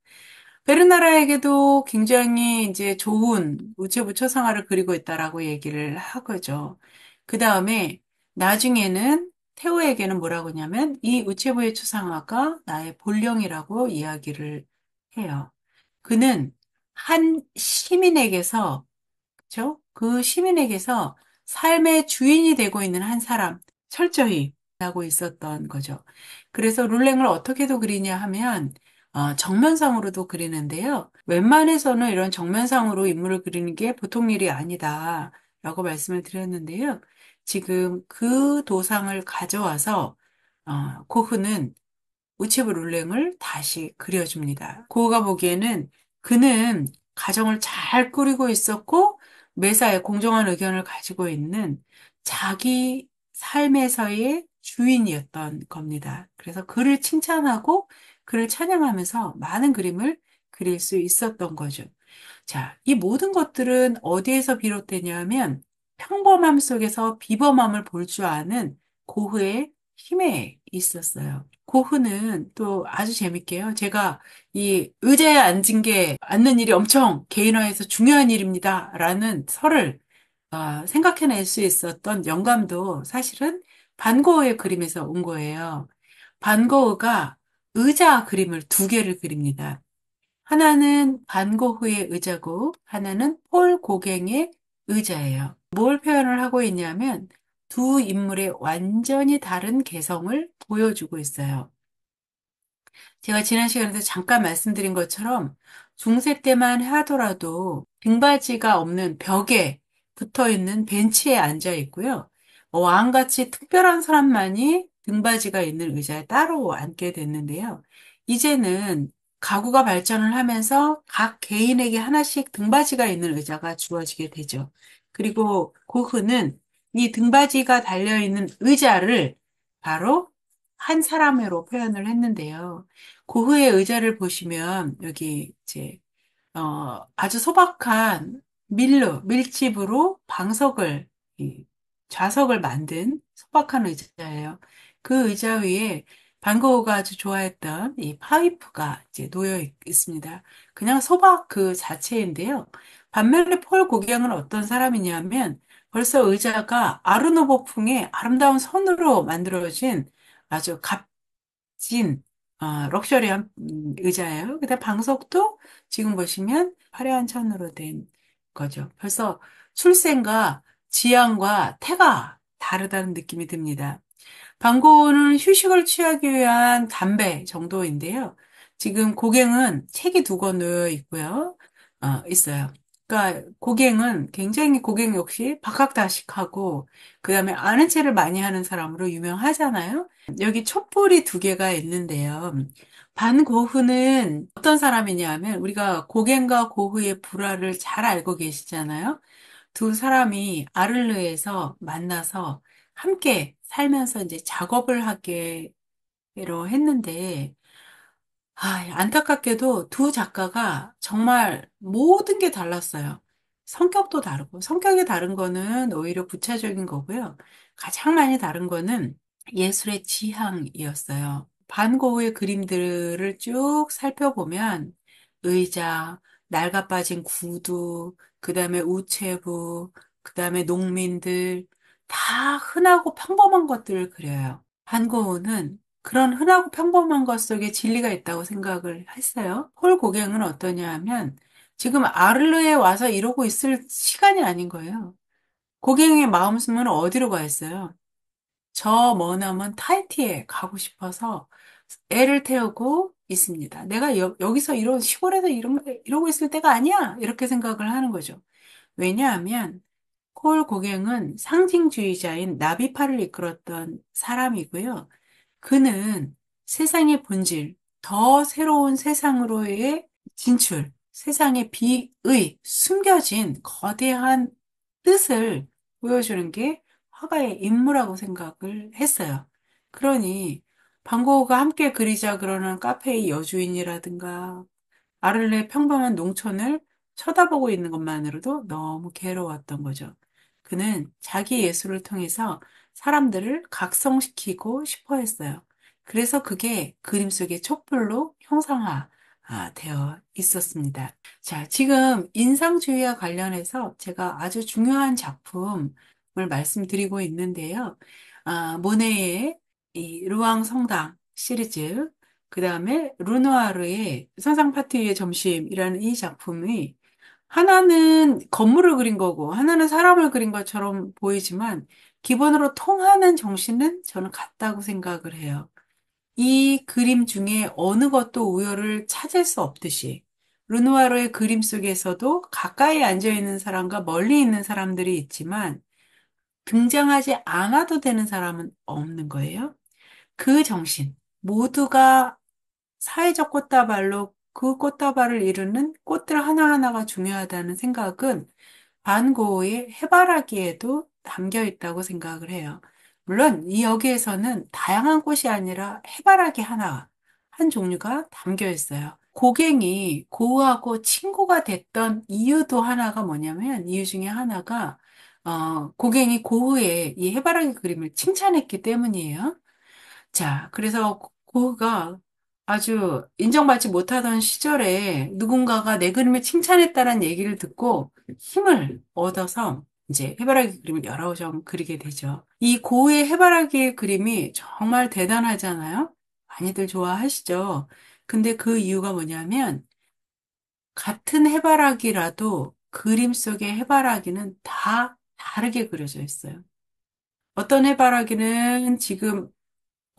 베르나라에게도 굉장히 이제 좋은 우체부 초상화를 그리고 있다라고 얘기를 하거죠. 그 다음에 나중에는 테오에게는 뭐라고 하냐면 이 우체부의 초상화가 나의 본령이라고 이야기를 해요. 그는 한 시민에게서 그렇죠? 그 시민에게서 삶의 주인이 되고 있는 한 사람, 철저히 하고 있었던 거죠. 그래서 룰랭을 어떻게도 그리냐 하면 정면상으로도 그리는데요. 웬만해서는 이런 정면상으로 인물을 그리는 게 보통 일이 아니다라고 말씀을 드렸는데요. 지금 그 도상을 가져와서 고흐는 우체부 룰랭을 다시 그려줍니다. 고흐가 보기에는 그는 가정을 잘 꾸리고 있었고 매사에 공정한 의견을 가지고 있는 자기 삶에서의 주인이었던 겁니다. 그래서 그를 칭찬하고 그를 찬양하면서 많은 그림을 그릴 수 있었던 거죠. 자, 이 모든 것들은 어디에서 비롯되냐면 평범함 속에서 비범함을 볼 줄 아는 고흐의 힘에 있었어요. 고흐는 또 아주 재밌게요. 제가 이 의자에 앉는 일이 엄청 개인화해서 중요한 일입니다. 라는 설을 생각해낼 수 있었던 영감도 사실은 반 고흐의 그림에서 온 거예요. 반 고흐가 의자 그림을 두 개를 그립니다. 하나는 반 고흐의 의자고 하나는 폴 고갱의 의자예요. 뭘 표현을 하고 있냐면 두 인물의 완전히 다른 개성을 보여주고 있어요. 제가 지난 시간에도 잠깐 말씀드린 것처럼 중세 때만 하더라도 등받이가 없는 벽에 붙어 있는 벤치에 앉아 있고요. 왕같이 특별한 사람만이 등받이가 있는 의자에 따로 앉게 됐는데요. 이제는 가구가 발전을 하면서 각 개인에게 하나씩 등받이가 있는 의자가 주어지게 되죠. 그리고 고흐는 이 등받이가 달려있는 의자를 바로 한 사람으로 표현을 했는데요. 고흐의 의자를 보시면 여기 이제 아주 소박한 밀집으로 이 좌석을 만든 소박한 의자예요. 그 의자 위에 반 고흐가 아주 좋아했던 이 파이프가 이제 있습니다. 그냥 소박 그 자체인데요. 반면에 폴 고갱은 어떤 사람이냐면 벌써 의자가 아르노보풍의 아름다운 선으로 만들어진 아주 진, 럭셔리한 의자예요. 그다음 방석도 지금 보시면 화려한 천으로 된 거죠. 벌써 출생과 지향과 태가 다르다는 느낌이 듭니다. 방고는 휴식을 취하기 위한 담배 정도인데요. 지금 고갱은 책이 두 권 놓여 있고요. 있어요. 그러니까 고갱은 굉장히 고갱 역시 박학다식하고 그다음에 아는 체를 많이 하는 사람으로 유명하잖아요. 여기 촛불이 두 개가 있는데요. 반 고흐는 어떤 사람이냐면 우리가 고갱과 고흐의 불화를 잘 알고 계시잖아요. 두 사람이 아를르에서 만나서 함께 살면서 이제 작업을 하기로 했는데, 안타깝게도 두 작가가 정말 모든 게 달랐어요. 성격도 다르고, 성격이 다른 거는 오히려 부차적인 거고요. 가장 많이 다른 거는 예술의 지향이었어요. 반 고흐의 그림들을 쭉 살펴보면 의자, 낡아 빠진 구두, 그다음에 우체부, 그다음에 농민들 다 흔하고 평범한 것들을 그려요. 반 고흐는 그런 흔하고 평범한 것 속에 진리가 있다고 생각을 했어요. 폴 고갱은 어떠냐 하면 지금 아르르에 와서 이러고 있을 시간이 아닌 거예요. 고갱의 마음은 어디로 가 있어요? 저 머나먼 타이티에 가고 싶어서 애를 태우고 있습니다. 내가 여기서 이런 시골에서 이러고 있을 때가 아니야. 이렇게 생각을 하는 거죠. 왜냐하면 콜 고갱은 상징주의자인 나비파를 이끌었던 사람이고요. 그는 세상의 본질, 더 새로운 세상으로의 진출, 세상의 비의 숨겨진 거대한 뜻을 보여주는 게 화가의 임무라고 생각을 했어요. 그러니 반 고흐가 함께 그리자 그러는 카페의 여주인이라든가 아를레 평범한 농촌을 쳐다보고 있는 것만으로도 너무 괴로웠던 거죠. 그는 자기 예술을 통해서 사람들을 각성시키고 싶어 했어요. 그래서 그게 그림 속의 촛불로 형상화 되어 있었습니다. 자, 지금 인상주의와 관련해서 제가 아주 중요한 작품을 말씀드리고 있는데요. 모네의 이 루앙 성당 시리즈, 그 다음에 루누아르의 선상 파티 위의 점심이라는 이 작품이 하나는 건물을 그린 거고 하나는 사람을 그린 것처럼 보이지만 기본으로 통하는 정신은 저는 같다고 생각을 해요. 이 그림 중에 어느 것도 우열을 찾을 수 없듯이 르누아르의 그림 속에서도 가까이 앉아 있는 사람과 멀리 있는 사람들이 있지만 등장하지 않아도 되는 사람은 없는 거예요. 그 정신, 모두가 사회적 꽃다발로 그 꽃다발을 이루는 꽃들 하나하나가 중요하다는 생각은 반 고흐의 해바라기에도 담겨 있다고 생각을 해요. 물론 이 여기에서는 다양한 꽃이 아니라 해바라기 하나, 한 종류가 담겨 있어요. 고갱이 고흐하고 친구가 됐던 이유도 하나가 뭐냐면 이유 중에 하나가 고갱이 고흐의 이 해바라기 그림을 칭찬했기 때문이에요. 자, 그래서 고흐가 아주 인정받지 못하던 시절에 누군가가 내 그림을 칭찬했다는 얘기를 듣고 힘을 얻어서 이제 해바라기 그림을 여러 점 그리게 되죠. 이 고흐의 해바라기 그림이 정말 대단하잖아요. 많이들 좋아하시죠. 근데 그 이유가 뭐냐면 같은 해바라기라도 그림 속의 해바라기는 다 다르게 그려져 있어요. 어떤 해바라기는 지금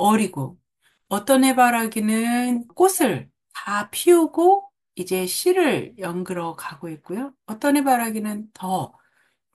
어리고 어떤 해바라기는 꽃을 다 피우고 이제 씨를 연그러 가고 있고요. 어떤 해바라기는 더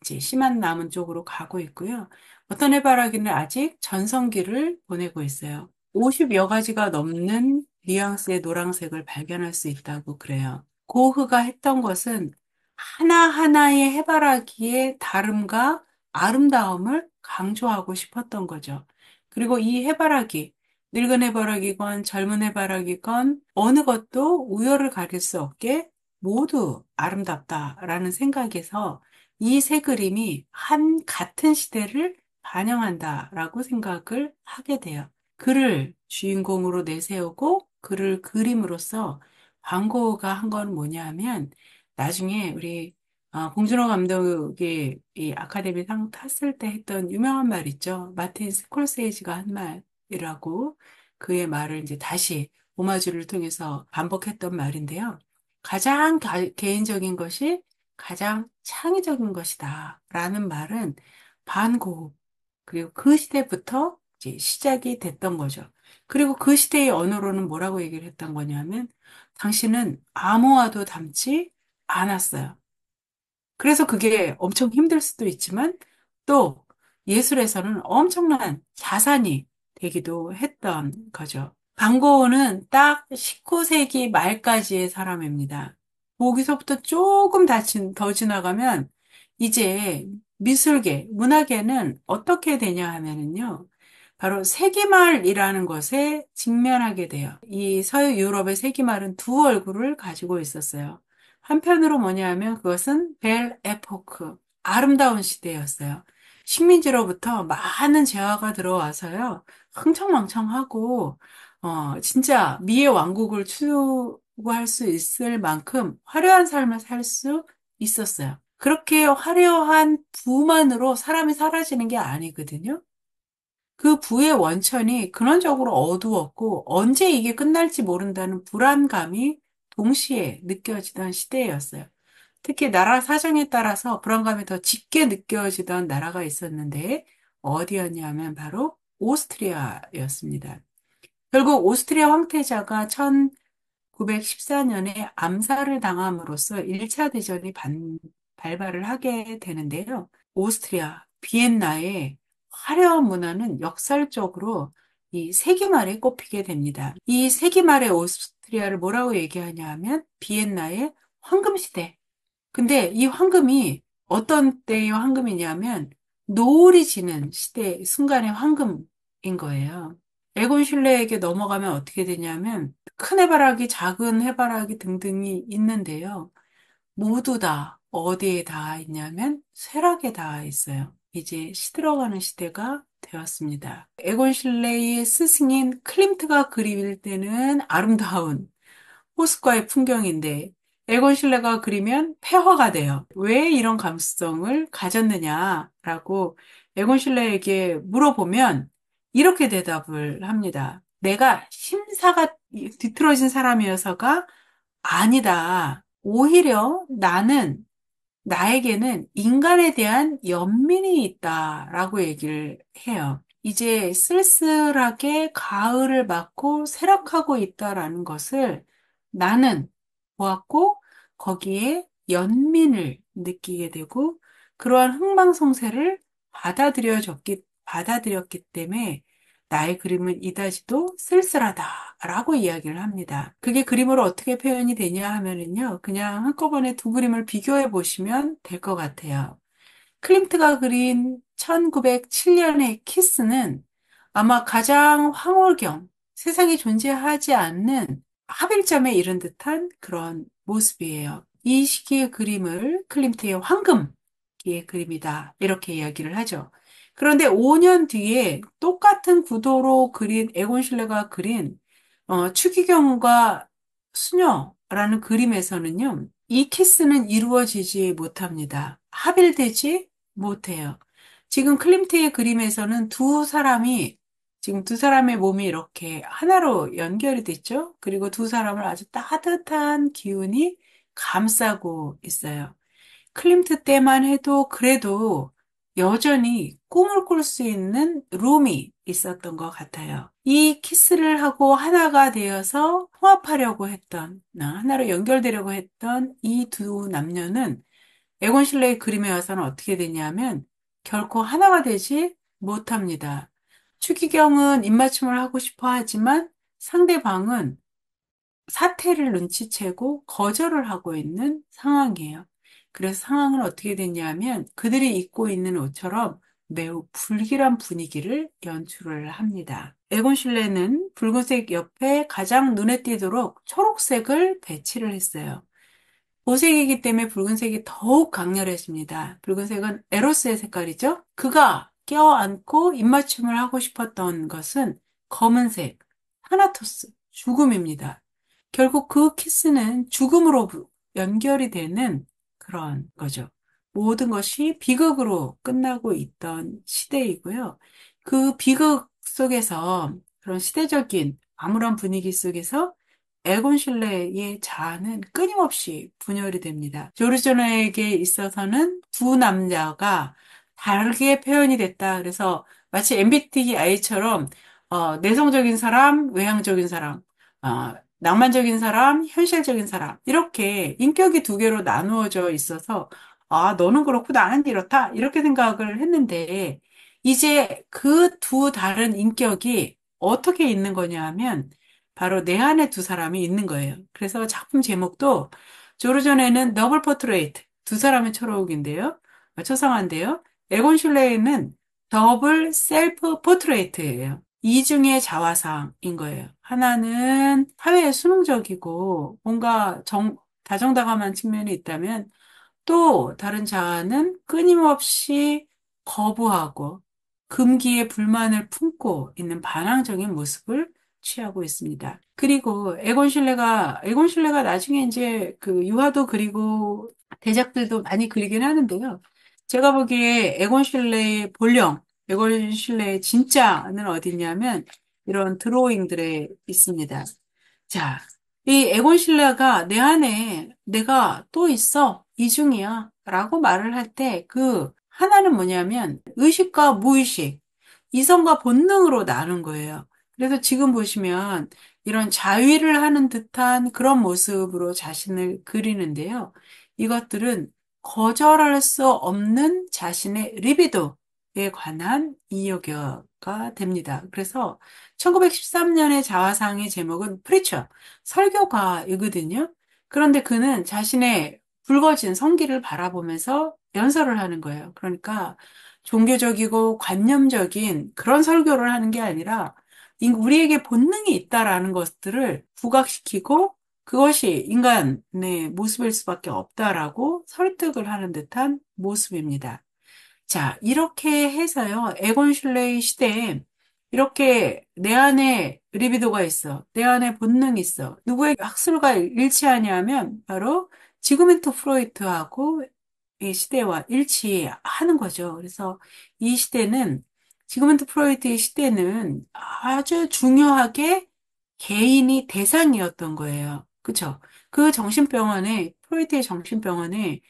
이제 씨만 남은 쪽으로 가고 있고요. 어떤 해바라기는 아직 전성기를 보내고 있어요. 50여 가지가 넘는 뉘앙스의 노란색을 발견할 수 있다고 그래요. 고흐가 했던 것은 하나하나의 해바라기의 다름과 아름다움을 강조하고 싶었던 거죠. 그리고 이 해바라기, 늙은 해바라기건 젊은 해바라기건 어느 것도 우열을 가릴 수 없게 모두 아름답다라는 생각에서 이 세 그림이 한 같은 시대를 반영한다라고 생각을 하게 돼요. 그를 주인공으로 내세우고 그를 그림으로써 van 고흐가 한 건 뭐냐 하면 나중에 우리 봉준호 감독이 이 아카데미 상 탔을 때 했던 유명한 말 있죠. 마틴 스콜세이지가 한 말이라고 그의 말을 이제 다시 오마주를 통해서 반복했던 말인데요. 가장 개인적인 것이 가장 창의적인 것이다. 라는 말은 반 고흐, 그리고 그 시대부터 이제 시작이 됐던 거죠. 그리고 그 시대의 언어로는 뭐라고 얘기를 했던 거냐면 당신은 아무와도 닮지 않았어요. 그래서 그게 엄청 힘들 수도 있지만 또 예술에서는 엄청난 자산이 되기도 했던 거죠. 반 고흐는 딱 19세기 말까지의 사람입니다. 거기서부터 조금 더 지나가면 이제 미술계, 문화계는 어떻게 되냐 하면은요. 바로 세기말이라는 것에 직면하게 돼요. 이 서유 유럽의 세기말은 두 얼굴을 가지고 있었어요. 한편으로 뭐냐 하면 그것은 벨 에포크, 아름다운 시대였어요. 식민지로부터 많은 재화가 들어와서요. 흥청망청하고 진짜 미의 왕국을 추구할 수 있을 만큼 화려한 삶을 살 수 있었어요. 그렇게 화려한 부만으로 사람이 사라지는 게 아니거든요. 그 부의 원천이 근원적으로 어두웠고 언제 이게 끝날지 모른다는 불안감이 동시에 느껴지던 시대였어요. 특히 나라 사정에 따라서 불안감이 더 짙게 느껴지던 나라가 있었는데 어디였냐면 바로 오스트리아였습니다. 결국 오스트리아 황태자가 1914년에 암살을 당함으로써 1차 대전이 발발을 하게 되는데요. 오스트리아, 비엔나의 화려한 문화는 역설적으로 이 세기말에 꼽히게 됩니다. 이 세기말의 오스트리아를 뭐라고 얘기하냐 하면 비엔나의 황금시대. 근데 이 황금이 어떤 때의 황금이냐면 노을이 지는 시대, 순간의 황금인 거예요. 에곤 실레에게 넘어가면 어떻게 되냐면 큰 해바라기, 작은 해바라기 등등이 있는데요. 모두 다 어디에 닿아 있냐면 쇠락에 닿아 있어요. 이제 시들어가는 시대가 되었습니다. 에곤 실레의 스승인 클림트가 그릴 때는 아름다운 호숫가의 풍경인데 에곤 실레가 그리면 폐허가 돼요. 왜 이런 감수성을 가졌느냐라고 에곤 실레에게 물어보면 이렇게 대답을 합니다. 내가 심사가 뒤틀어진 사람이어서가 아니다. 오히려 나에게는 인간에 대한 연민이 있다라고 얘기를 해요. 이제 쓸쓸하게 가을을 맞고 쇠락하고 있다라는 것을 나는 보았고 거기에 연민을 느끼게 되고 그러한 흥망성쇠를 받아들였기 때문에 나의 그림은 이다지도 쓸쓸하다라고 이야기를 합니다. 그게 그림으로 어떻게 표현이 되냐 하면은요, 그냥 한꺼번에 두 그림을 비교해 보시면 될 것 같아요. 클림트가 그린 1907년의 키스는 아마 가장 황홀경, 세상에 존재하지 않는 합일점에 이른 듯한 그런 모습이에요. 이 시기의 그림을 클림트의 황금기의 그림이다. 이렇게 이야기를 하죠. 그런데 5년 뒤에 똑같은 구도로 그린 에곤 실레가 그린 추기경과 수녀라는 그림에서는요. 이 키스는 이루어지지 못합니다. 합일되지 못해요. 지금 클림트의 그림에서는 지금 두 사람의 몸이 이렇게 하나로 연결이 됐죠? 그리고 두 사람을 아주 따뜻한 기운이 감싸고 있어요. 클림트 때만 해도 그래도 여전히 꿈을 꿀 수 있는 룸이 있었던 것 같아요. 이 키스를 하고 하나가 되어서 통합하려고 하나로 연결되려고 했던 이 두 남녀는 에곤 실레의 그림에 와서는 어떻게 되냐면 결코 하나가 되지 못합니다. 추기경은 입맞춤을 하고 싶어 하지만 상대방은 사태를 눈치채고 거절을 하고 있는 상황이에요. 그래서 상황은 어떻게 됐냐면 그들이 입고 있는 옷처럼 매우 불길한 분위기를 연출을 합니다. 에곤 실레는 붉은색 옆에 가장 눈에 띄도록 초록색을 배치를 했어요. 보색이기 때문에 붉은색이 더욱 강렬해집니다. 붉은색은 에로스의 색깔이죠. 그가 껴안고 입맞춤을 하고 싶었던 것은 검은색, 타나토스, 죽음입니다. 결국 그 키스는 죽음으로 연결이 되는 그런 거죠. 모든 것이 비극으로 끝나고 있던 시대이고요. 그 비극 속에서 그런 시대적인 암울한 분위기 속에서 에곤 실레의 자아는 끊임없이 분열이 됩니다. 조르조나에게 있어서는 두 남자가 다르게 표현이 됐다. 그래서 마치 MBTI처럼 내성적인 사람, 외향적인 사람, 낭만적인 사람, 현실적인 사람 이렇게 인격이 두 개로 나누어져 있어서 너는 그렇고 나는 이렇다 이렇게 생각을 했는데 이제 그 두 다른 인격이 어떻게 있는 거냐 하면 바로 내 안에 두 사람이 있는 거예요. 그래서 작품 제목도 조르전에는 더블 포트레이트, 두 사람의 초록인데요. 초상화인데요. 에곤 슐레이는 더블 셀프 포트레이트예요. 이중의 자화상인 거예요. 하나는 사회에 수능적이고 뭔가 다정다감한 측면이 있다면 또 다른 자아는 끊임없이 거부하고 금기에 불만을 품고 있는 반항적인 모습을 취하고 있습니다. 그리고 에곤 실레가 나중에 이제 그 유화도 그리고 대작들도 많이 그리긴 하는데요. 제가 보기에 에곤 실레의 진짜는 어디냐면 이런 드로잉들에 있습니다. 자, 이 에곤 실레가 내 안에 내가 또 있어. 이중이야. 라고 말을 할 때 그 하나는 뭐냐면 의식과 무의식, 이성과 본능으로 나눈 거예요. 그래서 지금 보시면 이런 자위를 하는 듯한 그런 모습으로 자신을 그리는데요. 이것들은 거절할 수 없는 자신의 리비도에 관한 이야기가 됩니다. 그래서 1913년의 자화상의 제목은 프리처, 설교가이거든요. 그런데 그는 자신의 붉어진 성기를 바라보면서 연설을 하는 거예요. 그러니까 종교적이고 관념적인 그런 설교를 하는 게 아니라 우리에게 본능이 있다라는 것들을 부각시키고 그것이 인간의 모습일 수밖에 없다라고 설득을 하는 듯한 모습입니다. 자, 이렇게 해서요, 에곤 슐레이 시대에 이렇게 내 안에 리비도가 있어. 내 안에 본능이 있어. 누구의 학술과 일치하냐면 바로 지그문트 프로이트하고 이 시대와 일치하는 거죠. 그래서 이 시대는 지그문트 프로이트의 시대는 아주 중요하게 개인이 대상이었던 거예요. 그렇죠? 그 정신병원에 프로이트의 정신병원에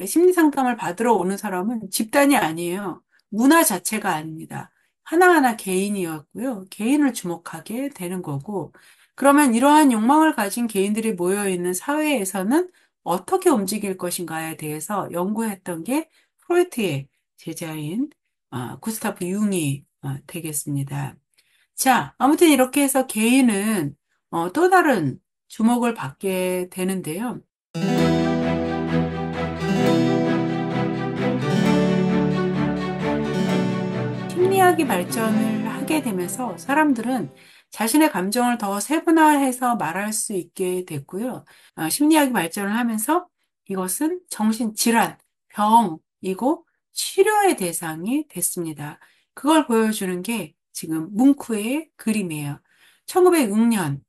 심리 상담을 받으러 오는 사람은 집단이 아니에요. 문화 자체가 아닙니다. 하나하나 개인이었고요. 개인을 주목하게 되는 거고, 그러면 이러한 욕망을 가진 개인들이 모여 있는 사회에서는 어떻게 움직일 것인가에 대해서 연구했던 게 프로이트의 제자인 구스타프 융이 되겠습니다. 자, 아무튼 이렇게 해서 개인은 또 다른 주목을 받게 되는데요. 심리학이 발전을 하게 되면서 사람들은 자신의 감정을 더 세분화해서 말할 수 있게 됐고요. 심리학이 발전을 하면서 이것은 정신질환, 병이고 치료의 대상이 됐습니다. 그걸 보여주는 게 지금 뭉크의 그림이에요. 1906년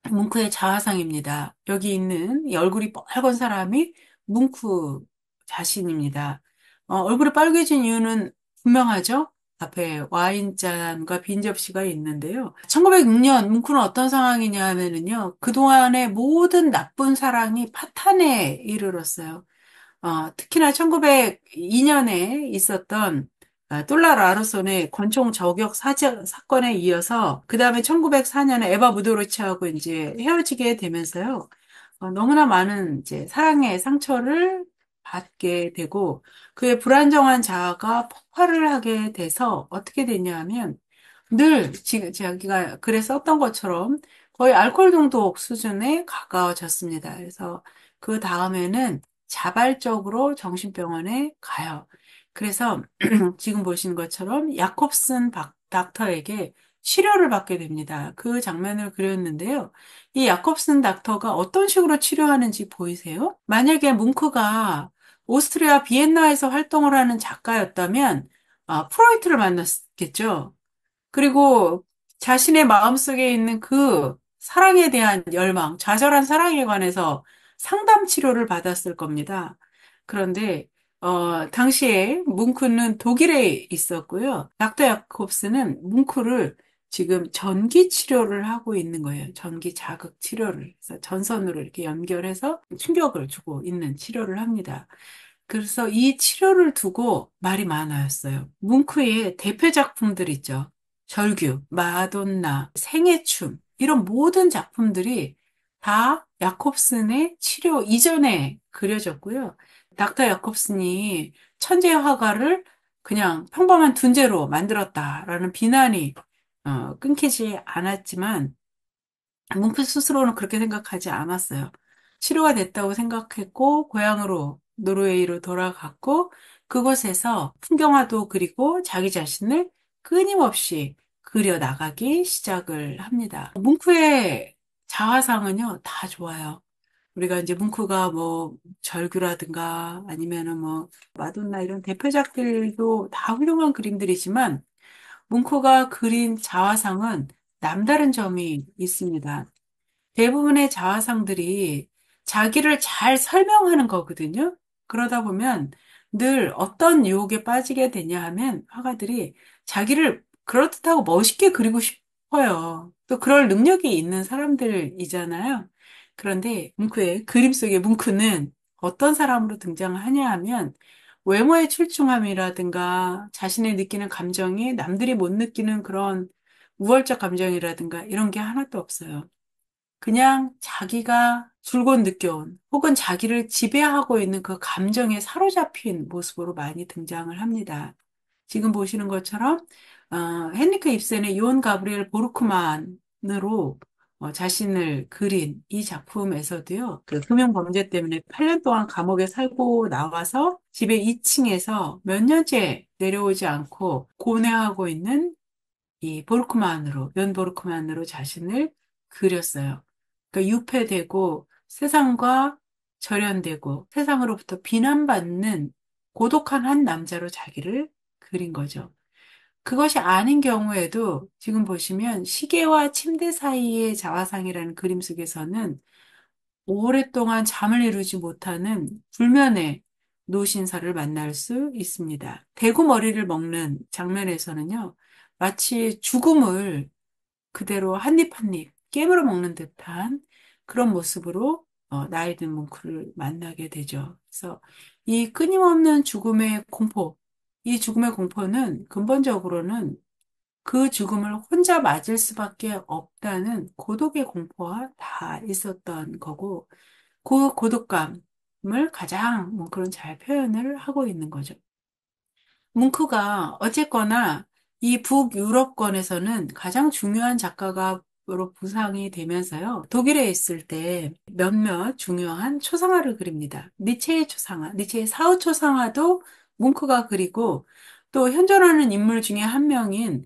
뭉크의 자화상입니다. 여기 있는 이 얼굴이 빨간 사람이 뭉크 자신입니다. 얼굴이 빨개진 이유는 분명하죠? 앞에 와인잔과 빈 접시가 있는데요. 1906년 뭉크는 어떤 상황이냐 하면은요. 그동안의 모든 나쁜 사랑이 파탄에 이르렀어요. 특히나 1902년에 있었던 똘라 라르손의 권총 저격 사건에 이어서 그 다음에 1904년에 에바 무도르치하고 이제 헤어지게 되면서요. 너무나 많은 이제 사랑의 상처를 받게 되고 그의 불안정한 자아가 폭발을 하게 돼서 어떻게 됐냐 하면 늘 지금 자기가 글에 썼던 것처럼 거의 알코올 중독 수준에 가까워졌습니다. 그래서 그 다음에는 자발적으로 정신병원에 가요. 그래서 지금 보시는 것처럼 야콥슨 닥터에게 치료를 받게 됩니다. 그 장면을 그렸는데요. 이 야콥슨 닥터가 어떤 식으로 치료하는지 보이세요? 만약에 뭉크가 오스트리아 비엔나에서 활동을 하는 작가였다면 프로이트를 만났겠죠. 그리고 자신의 마음속에 있는 그 사랑에 대한 열망, 좌절한 사랑에 관해서 상담 치료를 받았을 겁니다. 그런데 당시에 뭉크는 독일에 있었고요. 닥터 야콥스는 뭉크를 지금 전기 치료를 하고 있는 거예요. 전기 자극 치료를. 그래서 전선으로 이렇게 연결해서 충격을 주고 있는 치료를 합니다. 그래서 이 치료를 두고 말이 많아졌어요. 뭉크의 대표 작품들 있죠. 절규, 마돈나, 생애춤, 이런 모든 작품들이 다 야콥슨의 치료 이전에 그려졌고요. 닥터 야콥슨이 천재 화가를 그냥 평범한 둔재로 만들었다라는 비난이 끊기지 않았지만 뭉크 스스로는 그렇게 생각하지 않았어요. 치료가 됐다고 생각했고 고향으로 노르웨이로 돌아갔고 그곳에서 풍경화도 그리고 자기 자신을 끊임없이 그려 나가기 시작을 합니다. 뭉크의 자화상은요, 다 좋아요. 우리가 이제 뭉크가 뭐 절규라든가 아니면은 뭐 마돈나 이런 대표작들도 다 훌륭한 그림들이지만 뭉크가 그린 자화상은 남다른 점이 있습니다. 대부분의 자화상들이 자기를 잘 설명하는 거거든요. 그러다 보면 늘 어떤 유혹에 빠지게 되냐 하면 화가들이 자기를 그럴듯하고 멋있게 그리고 싶어요. 또 그럴 능력이 있는 사람들이잖아요. 그런데 뭉크의 그림 속의 뭉크는 어떤 사람으로 등장하냐 하면 외모의 출중함이라든가 자신의 느끼는 감정이 남들이 못 느끼는 그런 우월적 감정이라든가 이런 게 하나도 없어요. 그냥 자기가 줄곧 느껴온 혹은 자기를 지배하고 있는 그 감정에 사로잡힌 모습으로 많이 등장을 합니다. 지금 보시는 것처럼 헨리크 입센의 요한 가브리엘 보르크만으로 자신을 그린 이 작품에서도요. 그 금융 범죄 때문에 8년 동안 감옥에 살고 나와서 집의 2층에서 몇 년째 내려오지 않고 고뇌하고 있는 이 보르크만으로, 연 보르크만으로 자신을 그렸어요. 그러니까 유폐되고 세상과 절연되고 세상으로부터 비난받는 고독한 한 남자로 자기를 그린 거죠. 그것이 아닌 경우에도 지금 보시면 시계와 침대 사이의 자화상이라는 그림 속에서는 오랫동안 잠을 이루지 못하는 불면의 노신사를 만날 수 있습니다. 대구 머리를 먹는 장면에서는요, 마치 죽음을 그대로 한입 한입 깨물어 먹는 듯한 그런 모습으로 나이 든 뭉크를 만나게 되죠. 그래서 이 끊임없는 죽음의 공포, 이 죽음의 공포는 근본적으로는 그 죽음을 혼자 맞을 수밖에 없다는 고독의 공포와 다 있었던 거고, 그 고독감을 가장 뭉크는 잘 표현을 하고 있는 거죠. 뭉크가 어쨌거나 이 북유럽권에서는 가장 중요한 작가가로 부상이 되면서요. 독일에 있을 때 몇몇 중요한 초상화를 그립니다. 니체의 초상화, 니체의 사후 초상화도 뭉크가 그리고 또 현존하는 인물 중에 한 명인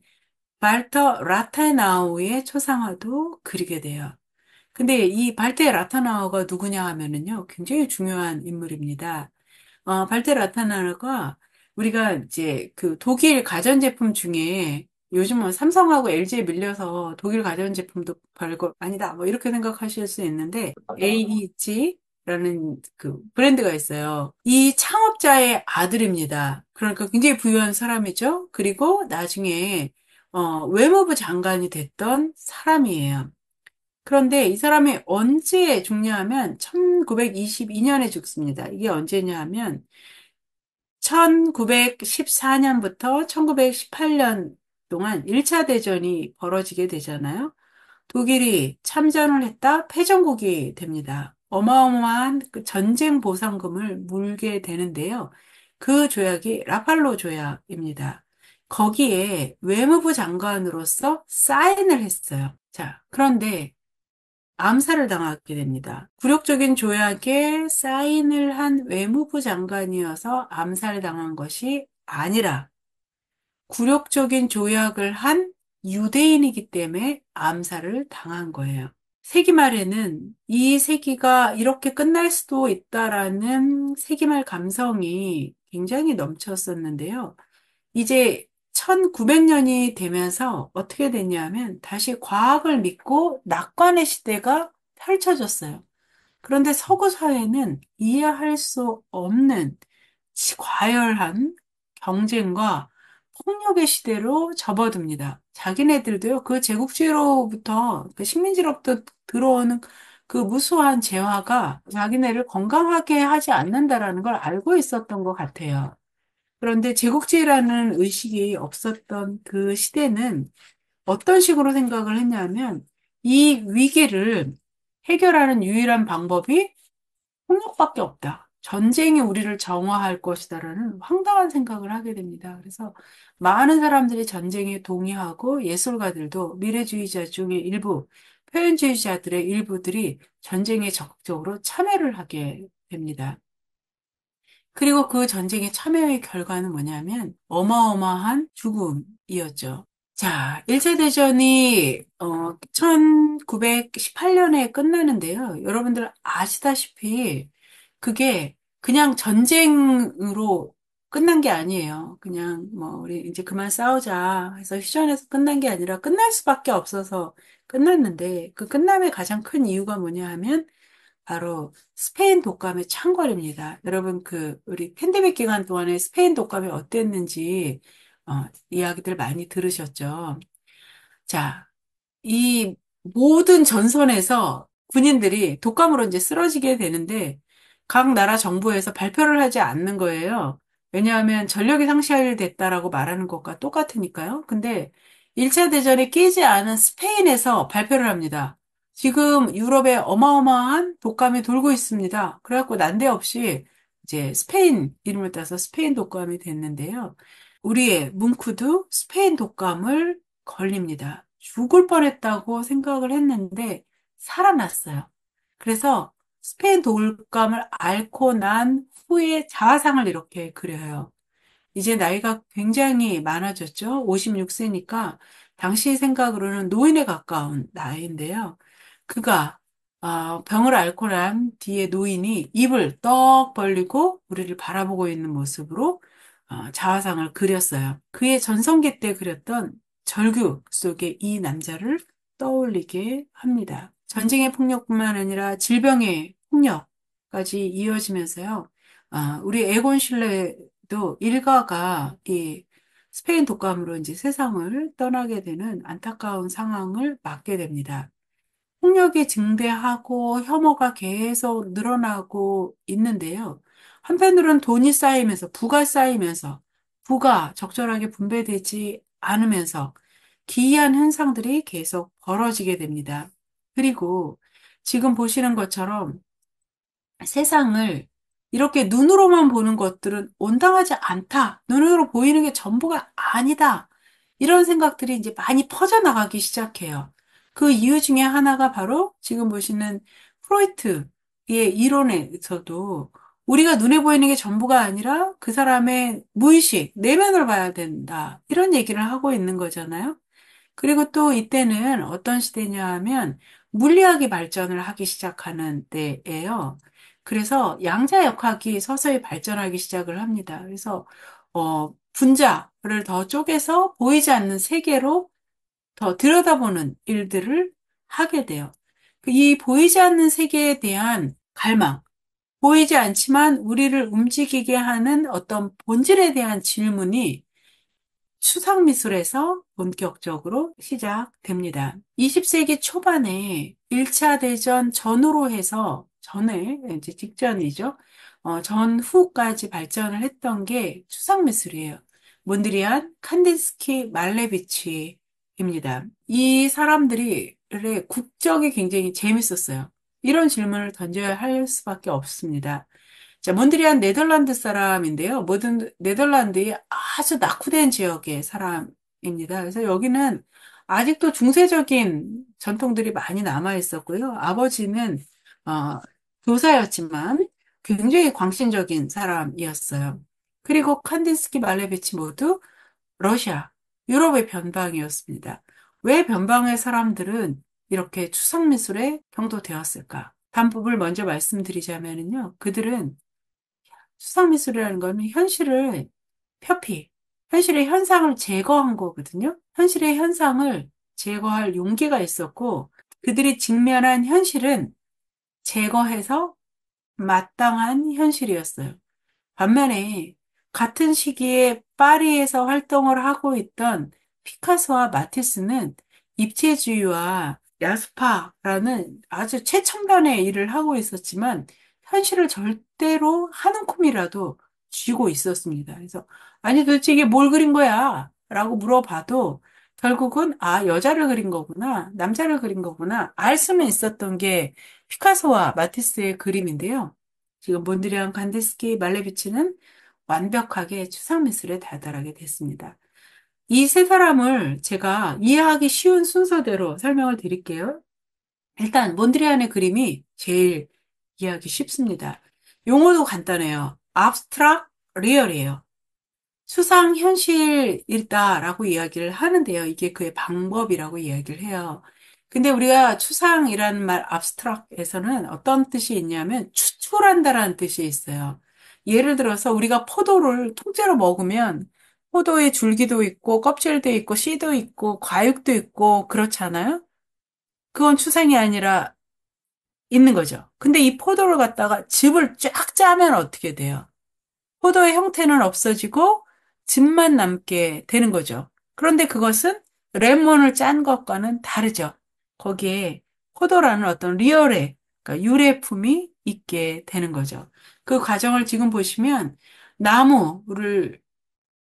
발터 라타나우의 초상화도 그리게 돼요. 근데 이 발테 라타나우가 누구냐 하면은요, 굉장히 중요한 인물입니다. 발테 라타나우가 우리가 이제 그 독일 가전제품 중에 요즘은 삼성하고 LG에 밀려서 독일 가전제품도 별거 아니다. 뭐 이렇게 생각하실 수 있는데 AEG라는 그 브랜드가 있어요. 이 창업자의 아들입니다. 그러니까 굉장히 부유한 사람이죠. 그리고 나중에 외무부 장관이 됐던 사람이에요. 그런데 이 사람이 언제 죽냐 하면 1922년에 죽습니다. 이게 언제냐 하면 1914년부터 1918년 동안 1차 대전이 벌어지게 되잖아요. 독일이 참전을 했다 패전국이 됩니다. 어마어마한 그 전쟁 보상금을 물게 되는데요. 그 조약이 라팔로 조약입니다. 거기에 외무부 장관으로서 사인을 했어요. 자, 그런데 암살을 당하게 됩니다. 굴욕적인 조약에 사인을 한 외무부 장관이어서 암살당한 것이 아니라 굴욕적인 조약을 한 유대인이기 때문에 암살을 당한 거예요. 세기말에는 이 세기가 이렇게 끝날 수도 있다라는 세기말 감성이 굉장히 넘쳤었는데요. 이제 1900년이 되면서 어떻게 됐냐면 다시 과학을 믿고 낙관의 시대가 펼쳐졌어요. 그런데 서구 사회는 이해할 수 없는 과열한 경쟁과 폭력의 시대로 접어듭니다. 자기네들도요, 그 제국주의로부터, 그 식민지로부터 들어오는 그 무수한 재화가 자기네를 건강하게 하지 않는다라는 걸 알고 있었던 것 같아요. 그런데 제국주의라는 의식이 없었던 그 시대는 어떤 식으로 생각을 했냐면 이 위기를 해결하는 유일한 방법이 폭력밖에 없다. 전쟁이 우리를 정화할 것이다라는 황당한 생각을 하게 됩니다. 그래서 많은 사람들이 전쟁에 동의하고 예술가들도 미래주의자 중에 일부, 표현주의자들의 일부들이 전쟁에 적극적으로 참여를 하게 됩니다. 그리고 그 전쟁의 참여의 결과는 뭐냐면 어마어마한 죽음이었죠. 자, 1차 대전이 1918년에 끝나는데요. 여러분들 아시다시피 그게 그냥 전쟁으로 끝난 게 아니에요. 그냥 뭐 우리 이제 그만 싸우자 해서 휴전해서 끝난 게 아니라 끝날 수밖에 없어서 끝났는데 그 끝남의 가장 큰 이유가 뭐냐 하면 바로 스페인 독감의 창궐입니다. 여러분, 우리 팬데믹 기간 동안에 스페인 독감이 어땠는지, 이야기들 많이 들으셨죠? 자, 이 모든 전선에서 군인들이 독감으로 이제 쓰러지게 되는데, 각 나라 정부에서 발표를 하지 않는 거예요. 왜냐하면 전력이 상실됐다라고 말하는 것과 똑같으니까요. 근데 1차 대전에 끼지 않은 스페인에서 발표를 합니다. 지금 유럽에 어마어마한 독감이 돌고 있습니다. 그래갖고 난데없이 이제 스페인 이름을 따서 스페인 독감이 됐는데요. 우리의 뭉크도 스페인 독감을 걸립니다. 죽을 뻔했다고 생각을 했는데 살아났어요. 그래서 스페인 독감을 앓고 난 후에 자화상을 이렇게 그려요. 이제 나이가 굉장히 많아졌죠. 56세니까 당시 생각으로는 노인에 가까운 나이인데요. 그가 병을 앓고 난 뒤에 노인이 입을 떡 벌리고 우리를 바라보고 있는 모습으로 자화상을 그렸어요. 그의 전성기 때 그렸던 절규 속의 이 남자를 떠올리게 합니다. 전쟁의 폭력뿐만 아니라 질병의 폭력까지 이어지면서요. 우리 에곤 실레도 일가가 이 스페인 독감으로 이제 세상을 떠나게 되는 안타까운 상황을 맞게 됩니다. 폭력이 증대하고 혐오가 계속 늘어나고 있는데요. 한편으로는 돈이 쌓이면서, 부가 쌓이면서, 부가 적절하게 분배되지 않으면서 기이한 현상들이 계속 벌어지게 됩니다. 그리고 지금 보시는 것처럼 세상을 이렇게 눈으로만 보는 것들은 온당하지 않다. 눈으로 보이는 게 전부가 아니다. 이런 생각들이 이제 많이 퍼져나가기 시작해요. 그 이유 중에 하나가 바로 지금 보시는 프로이트의 이론에서도 우리가 눈에 보이는 게 전부가 아니라 그 사람의 무의식, 내면을 봐야 된다. 이런 얘기를 하고 있는 거잖아요. 그리고 또 이때는 어떤 시대냐 하면 물리학이 발전을 하기 시작하는 때예요. 그래서 양자역학이 서서히 발전하기 시작을 합니다. 그래서 분자를 더 쪼개서 보이지 않는 세계로 더 들여다보는 일들을 하게 돼요. 이 보이지 않는 세계에 대한 갈망, 보이지 않지만 우리를 움직이게 하는 어떤 본질에 대한 질문이 수상미술에서 본격적으로 시작됩니다. 20세기 초반에 1차 대전 전후로 해서 전에 이제 직전이죠. 전후까지 발전을 했던 게 수상미술이에요. 몬드리안, 칸딘스키, 말레비치입니다. 이 사람들의 국적이 굉장히 재밌었어요. 이런 질문을 던져야 할 수밖에 없습니다. 자, 몬드리안 네덜란드 사람인데요. 모든 네덜란드의 아주 낙후된 지역의 사람입니다. 그래서 여기는 아직도 중세적인 전통들이 많이 남아 있었고요. 아버지는 어, 교사였지만 굉장히 광신적인 사람이었어요. 그리고 칸딘스키, 말레비치 모두 러시아, 유럽의 변방이었습니다. 왜 변방의 사람들은 이렇게 추상미술에 경도되었을까? 방법을 먼저 말씀드리자면요. 그들은 수상미술이라는 거는 현실을 표피, 현실의 현상을 제거한 거거든요. 현실의 현상을 제거할 용기가 있었고, 그들이 직면한 현실은 제거해서 마땅한 현실이었어요. 반면에 같은 시기에 파리에서 활동을 하고 있던 피카소와 마티스는 입체주의와 야스파라는 아주 최첨단의 일을 하고 있었지만 현실을 절대로 한 움큼이라도 쥐고 있었습니다. 그래서 아니 도대체 이게 뭘 그린 거야? 라고 물어봐도 결국은 여자를 그린 거구나, 남자를 그린 거구나 알 수는 있었던 게 피카소와 마티스의 그림인데요. 지금 몬드리안, 간디스키, 말레비치는 완벽하게 추상미술에 다다르게 됐습니다. 이 세 사람을 제가 이해하기 쉬운 순서대로 설명을 드릴게요. 일단 몬드리안의 그림이 제일 이해하기 쉽습니다. 용어도 간단해요. abstract real이에요. 수상 현실이다라고 이야기를 하는데요. 이게 그의 방법이라고 이야기를 해요. 근데 우리가 추상이라는 말, abstract에서는 어떤 뜻이 있냐면 추출한다라는 뜻이 있어요. 예를 들어서 우리가 포도를 통째로 먹으면 포도에 줄기도 있고 껍질도 있고 씨도 있고 과육도 있고 그렇잖아요. 그건 추상이 아니라 있는 거죠. 근데 이 포도를 갖다가 즙을 쫙 짜면 어떻게 돼요? 포도의 형태는 없어지고 즙만 남게 되는 거죠. 그런데 그것은 레몬을 짠 것과는 다르죠. 거기에 포도라는 어떤 리얼의, 그러니까 유래품이 있게 되는 거죠. 그 과정을 지금 보시면 나무를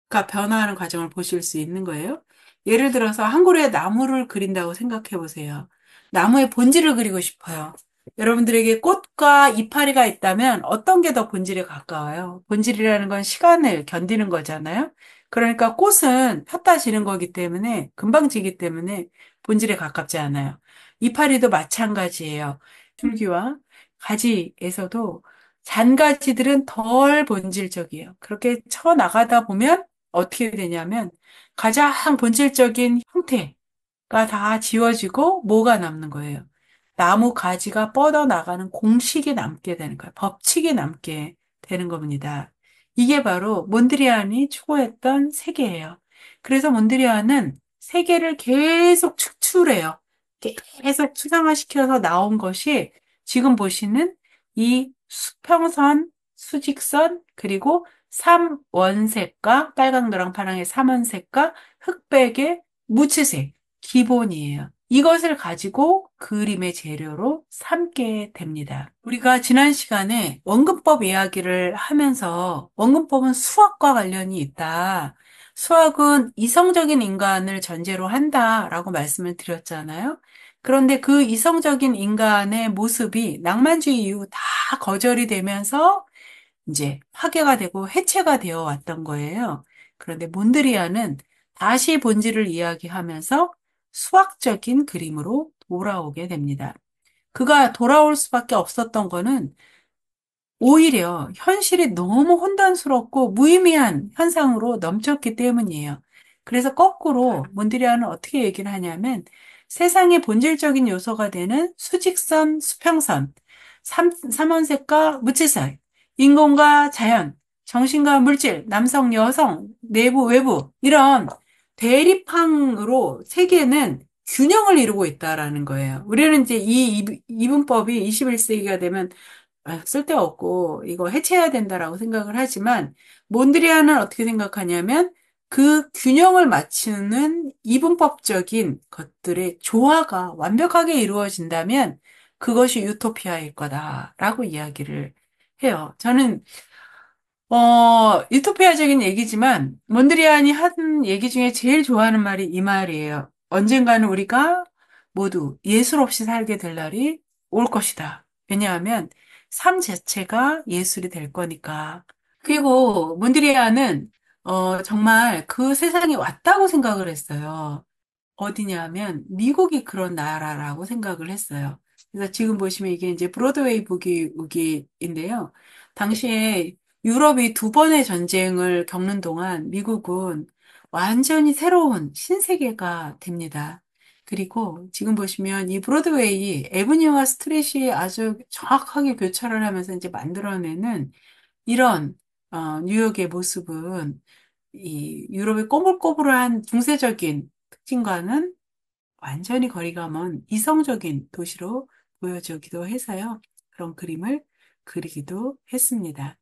가 변화하는 과정을 보실 수 있는 거예요. 예를 들어서 한 그루의 나무를 그린다고 생각해 보세요. 나무의 본질을 그리고 싶어요. 여러분들에게 꽃과 이파리가 있다면 어떤 게 더 본질에 가까워요? 본질이라는 건 시간을 견디는 거잖아요. 그러니까 꽃은 폈다 지는 거기 때문에 금방 지기 때문에 본질에 가깝지 않아요. 이파리도 마찬가지예요. 줄기와 가지에서도 잔가지들은 덜 본질적이에요. 그렇게 쳐 나가다 보면 어떻게 되냐면 가장 본질적인 형태, 다 지워지고 뭐가 남는 거예요? 나무 가지가 뻗어나가는 공식이 남게 되는 거예요. 법칙이 남게 되는 겁니다. 이게 바로 몬드리안이 추구했던 세계예요. 그래서 몬드리안은 세계를 계속 축출해요. 계속 추상화시켜서 나온 것이 지금 보시는 이 수평선, 수직선, 그리고 삼원색과 빨강, 노랑, 파랑의 삼원색과 흑백의 무채색, 기본이에요. 이것을 가지고 그림의 재료로 삼게 됩니다. 우리가 지난 시간에 원근법 이야기를 하면서 원근법은 수학과 관련이 있다. 수학은 이성적인 인간을 전제로 한다라고 말씀을 드렸잖아요. 그런데 그 이성적인 인간의 모습이 낭만주의 이후 다 거절이 되면서 이제 파괴가 되고 해체가 되어 왔던 거예요. 그런데 몬드리안은 다시 본질을 이야기하면서 수학적인 그림으로 돌아오게 됩니다. 그가 돌아올 수밖에 없었던 거는 오히려 현실이 너무 혼돈스럽고 무의미한 현상으로 넘쳤기 때문이에요. 그래서 거꾸로 몬드리안은 어떻게 얘기를 하냐면 세상의 본질적인 요소가 되는 수직선, 수평선, 삼원색과 무채색, 인공과 자연, 정신과 물질, 남성, 여성, 내부, 외부 이런 대립항으로 세계는 균형을 이루고 있다라는 거예요. 우리는 이제 이 이분법이 21세기가 되면 쓸데없고 이거 해체해야 된다라고 생각을 하지만 몬드리안은 어떻게 생각하냐면 그 균형을 맞추는 이분법적인 것들의 조화가 완벽하게 이루어진다면 그것이 유토피아일 거다라고 이야기를 해요. 저는 유토피아적인 얘기지만 몬드리안이 한 얘기 중에 제일 좋아하는 말이 이 말이에요. 언젠가는 우리가 모두 예술 없이 살게 될 날이 올 것이다. 왜냐하면 삶 자체가 예술이 될 거니까. 그리고 몬드리안은 정말 그 세상에 왔다고 생각을 했어요. 어디냐면 미국이 그런 나라라고 생각을 했어요. 그래서 지금 보시면 이게 이제 브로드웨이 부기인데요. 당시에 유럽이 두 번의 전쟁을 겪는 동안 미국은 완전히 새로운 신세계가 됩니다. 그리고 지금 보시면 이 브로드웨이 에브니와 스트릿이 아주 정확하게 교차를 하면서 이제 만들어내는 이런 뉴욕의 모습은 이 유럽의 꼬불꼬불한 중세적인 특징과는 완전히 거리가 먼 이성적인 도시로 보여주기도 해서요. 그런 그림을 그리기도 했습니다.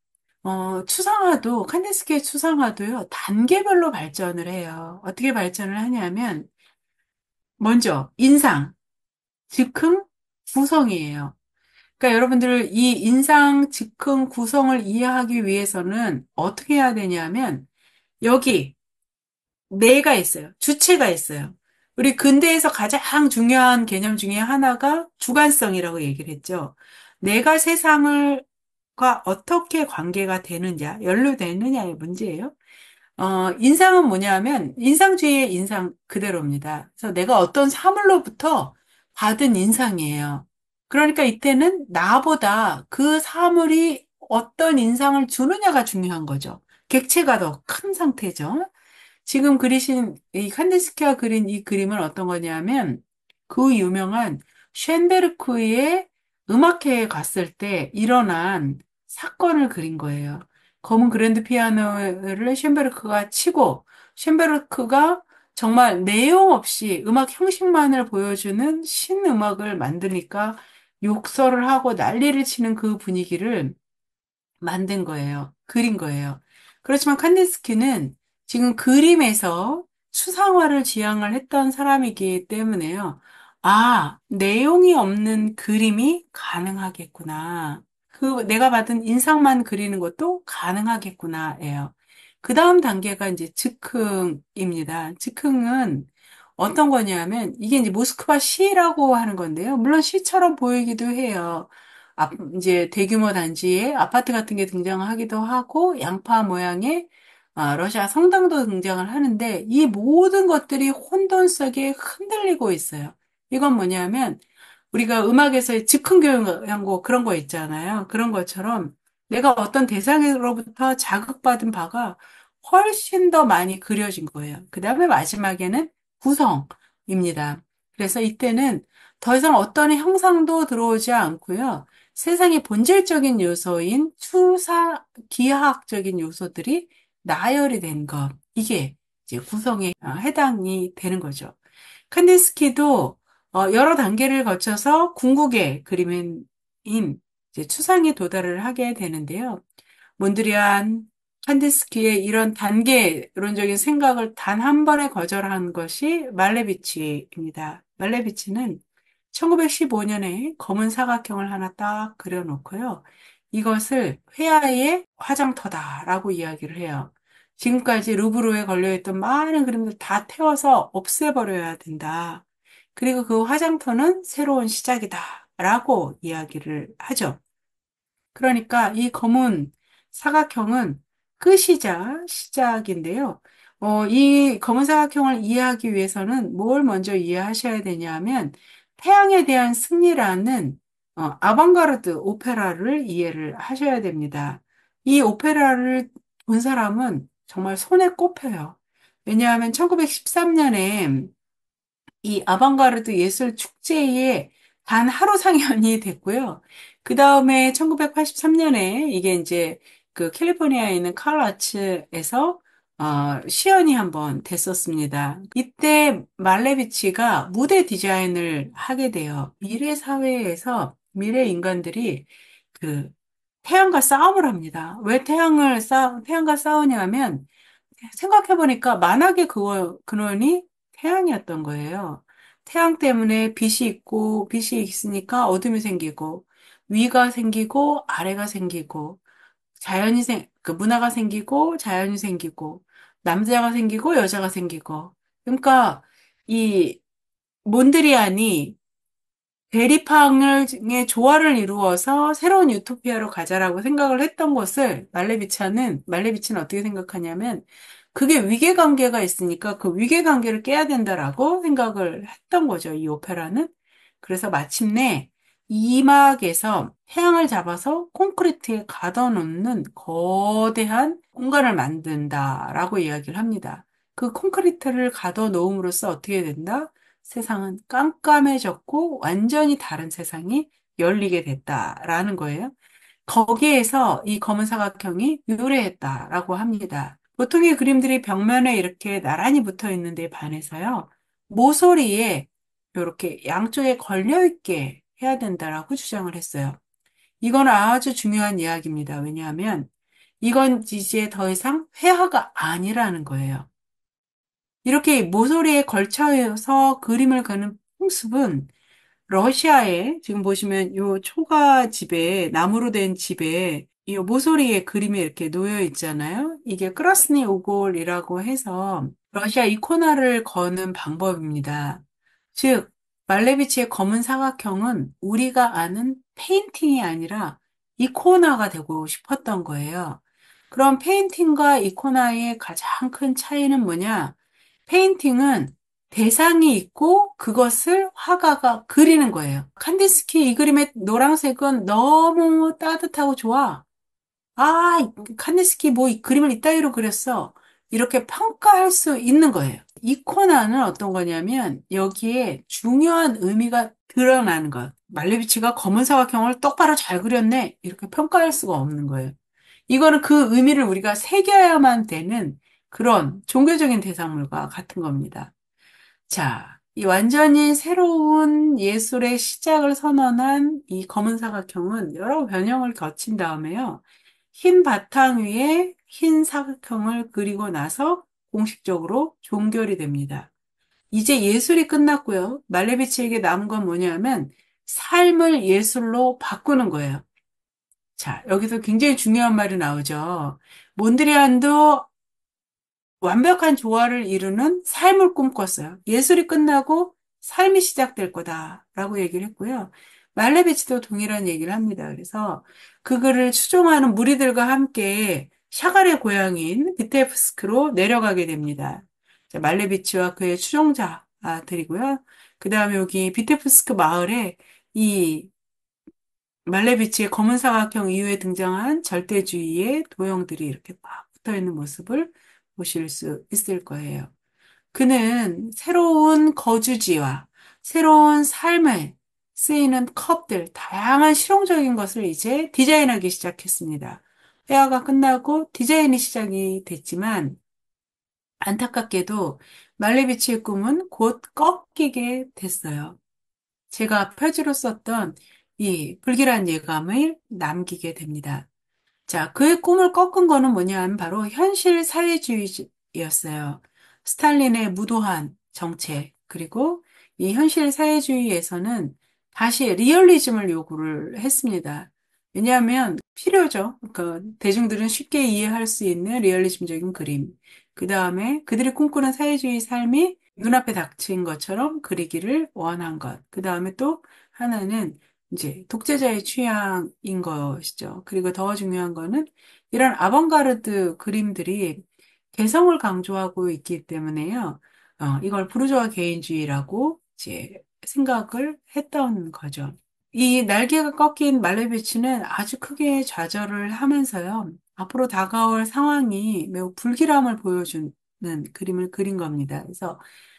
칸디스키의 추상화도요, 단계별로 발전을 해요. 어떻게 발전을 하냐면, 먼저, 인상, 즉흥, 구성이에요. 그러니까 여러분들 이 인상, 즉흥, 구성을 이해하기 위해서는 어떻게 해야 되냐면, 여기, 내가 있어요. 주체가 있어요. 우리 근대에서 가장 중요한 개념 중에 하나가 주관성이라고 얘기를 했죠. 내가 세상을과 어떻게 관계가 되느냐, 연루되느냐의 문제예요. 인상은 뭐냐면 인상주의의 인상 그대로입니다. 그래서 내가 어떤 사물로부터 받은 인상이에요. 그러니까 이때는 나보다 그 사물이 어떤 인상을 주느냐가 중요한 거죠. 객체가 더 큰 상태죠. 지금 그리신 이 칸디스키가 그린 이 그림은 어떤 거냐면 그 유명한 쉔베르크의 음악회에 갔을 때 일어난 사건을 그린 거예요. 검은 그랜드 피아노를 쉔베르크가 치고 쉔베르크가 정말 내용 없이 음악 형식만을 보여주는 신음악을 만드니까 욕설을 하고 난리를 치는 그 분위기를 만든 거예요. 그린 거예요. 그렇지만 칸디스키는 지금 그림에서 추상화를 지향을 했던 사람이기 때문에요. 아, 내용이 없는 그림이 가능하겠구나. 내가 받은 인상만 그리는 것도 가능하겠구나예요. 그 다음 단계가 이제 즉흥입니다. 즉흥은 어떤 거냐면 이게 이제 모스크바 시라고 하는 건데요. 물론 시처럼 보이기도 해요. 이제 대규모 단지에 아파트 같은 게 등장하기도 하고 양파 모양의 러시아 성당도 등장을 하는데 이 모든 것들이 혼돈 속에 흔들리고 있어요. 이건 뭐냐면 우리가 음악에서의 즉흥 교향곡 그런 거 있잖아요. 그런 것처럼 내가 어떤 대상으로부터 자극받은 바가 훨씬 더 많이 그려진 거예요. 그 다음에 마지막에는 구성. 입니다. 그래서 이때는 더 이상 어떤 형상도 들어오지 않고요. 세상의 본질적인 요소인 기하학적인 요소들이 나열이 된 것. 이게 이제 구성에 해당이 되는 거죠. 칸디스키도 여러 단계를 거쳐서 궁극의 그림인 이제 추상에 도달을 하게 되는데요. 몬드리안, 칸디스키의 이런 단계론적인 생각을 단 한 번에 거절한 것이 말레비치입니다. 말레비치는 1915년에 검은 사각형을 하나 딱 그려놓고요. 이것을 회화의 화장터다라고 이야기를 해요. 지금까지 루브르에 걸려있던 많은 그림들 다 태워서 없애버려야 된다. 그리고 그 화장터는 새로운 시작이다라고 이야기를 하죠. 그러니까 이 검은 사각형은 끝이자 시작인데요. 이 검은 사각형을 이해하기 위해서는 뭘 먼저 이해하셔야 되냐면 태양에 대한 승리라는 아방가르드 오페라를 이해를 하셔야 됩니다. 이 오페라를 본 사람은 정말 손에 꼽혀요. 왜냐하면 1913년에 이 아방가르드 예술 축제에 단 하루 상연이 됐고요. 그 다음에 1983년에 이게 이제 그 캘리포니아에 있는 칼 아츠에서 시연이 한번 됐었습니다. 이때 말레비치가 무대 디자인을 하게 돼요. 미래 사회에서 미래 인간들이 그 태양과 싸움을 합니다. 왜 태양과 싸우냐면 생각해보니까 만악의 근원이 태양이었던 거예요. 태양 때문에 빛이 있으니까 어둠이 생기고, 위가 생기고, 아래가 생기고, 그 문화가 생기고, 자연이 생기고, 남자가 생기고, 여자가 생기고. 그러니까, 이 몬드리안이 대립항의 조화를 이루어서 새로운 유토피아로 가자라고 생각을 했던 것을 말레비치는 어떻게 생각하냐면 그게 위계관계가 있으니까 그 위계관계를 깨야 된다라고 생각을 했던 거죠, 이 오페라는. 그래서 마침내 이막에서 태양을 잡아서 콘크리트에 가둬놓는 거대한 공간을 만든다라고 이야기를 합니다. 그 콘크리트를 가둬놓음으로써 어떻게 된다? 세상은 깜깜해졌고 완전히 다른 세상이 열리게 됐다라는 거예요. 거기에서 이 검은 사각형이 유래했다라고 합니다. 보통의 그림들이 벽면에 이렇게 나란히 붙어 있는데 반해서요. 모서리에 이렇게 양쪽에 걸려 있게 해야 된다라고 주장을 했어요. 이건 아주 중요한 이야기입니다. 왜냐하면 이건 이제 더 이상 회화가 아니라는 거예요. 이렇게 모서리에 걸쳐서 그림을 그리는 풍습은 러시아에 지금 보시면 요 초가 집에 나무로 된 집에 이 모서리에 그림이 이렇게 놓여 있잖아요. 이게 크라스니 오골이라고 해서 러시아 이코나를 거는 방법입니다. 즉 말레비치의 검은 사각형은 우리가 아는 페인팅이 아니라 이코나가 되고 싶었던 거예요. 그럼 페인팅과 이코나의 가장 큰 차이는 뭐냐? 페인팅은 대상이 있고 그것을 화가가 그리는 거예요. 칸디스키 이 그림의 노란색은 너무 따뜻하고 좋아. 아, 칸디스키 뭐 이 그림을 이따위로 그렸어. 이렇게 평가할 수 있는 거예요. 이코나는 어떤 거냐면 여기에 중요한 의미가 드러나는 것. 말레비치가 검은 사각형을 똑바로 잘 그렸네. 이렇게 평가할 수가 없는 거예요. 이거는 그 의미를 우리가 새겨야만 되는 그런 종교적인 대상물과 같은 겁니다. 자, 이 완전히 새로운 예술의 시작을 선언한 이 검은 사각형은 여러 변형을 거친 다음에요. 흰 바탕 위에 흰 사각형을 그리고 나서 공식적으로 종결이 됩니다. 이제 예술이 끝났고요. 말레비치에게 남은 건 뭐냐면 삶을 예술로 바꾸는 거예요. 자, 여기서 굉장히 중요한 말이 나오죠. 몬드리안도 완벽한 조화를 이루는 삶을 꿈꿨어요. 예술이 끝나고 삶이 시작될 거다라고 얘기를 했고요. 말레비치도 동일한 얘기를 합니다. 그래서 그 글을 추종하는 무리들과 함께 샤갈의 고향인 비테프스크로 내려가게 됩니다. 자, 말레비치와 그의 추종자들이고요. 그 다음에 여기 비테프스크 마을에 이 말레비치의 검은 사각형 이후에 등장한 절대주의의 도형들이 이렇게 막 붙어 있는 모습을 보실 수 있을 거예요. 그는 새로운 거주지와 새로운 삶에 쓰이는 컵들, 다양한 실용적인 것을 이제 디자인하기 시작했습니다. 회화가 끝나고 디자인이 시작이 됐지만 안타깝게도 말레비치의 꿈은 곧 꺾이게 됐어요. 제가 표지로 썼던 이 불길한 예감을 남기게 됩니다. 자, 그의 꿈을 꺾은 거는 뭐냐 하면 바로 현실 사회주의였어요. 스탈린의 무도한 정책, 그리고 이 현실 사회주의에서는 다시 리얼리즘을 요구를 했습니다. 왜냐하면 필요죠. 그러니까 대중들은 쉽게 이해할 수 있는 리얼리즘적인 그림. 그 다음에 그들이 꿈꾸는 사회주의 삶이 눈앞에 닥친 것처럼 그리기를 원한 것. 그 다음에 또 하나는 이제 독재자의 취향인 것이죠. 그리고 더 중요한 거는 이런 아방가르드 그림들이 개성을 강조하고 있기 때문에요. 이걸 부르주아 개인주의라고 이제 생각을 했던 거죠. 이 날개가 꺾인 말레비치는 아주 크게 좌절을 하면서요. 앞으로 다가올 상황이 매우 불길함을 보여주는 그림을 그린 겁니다. 그래서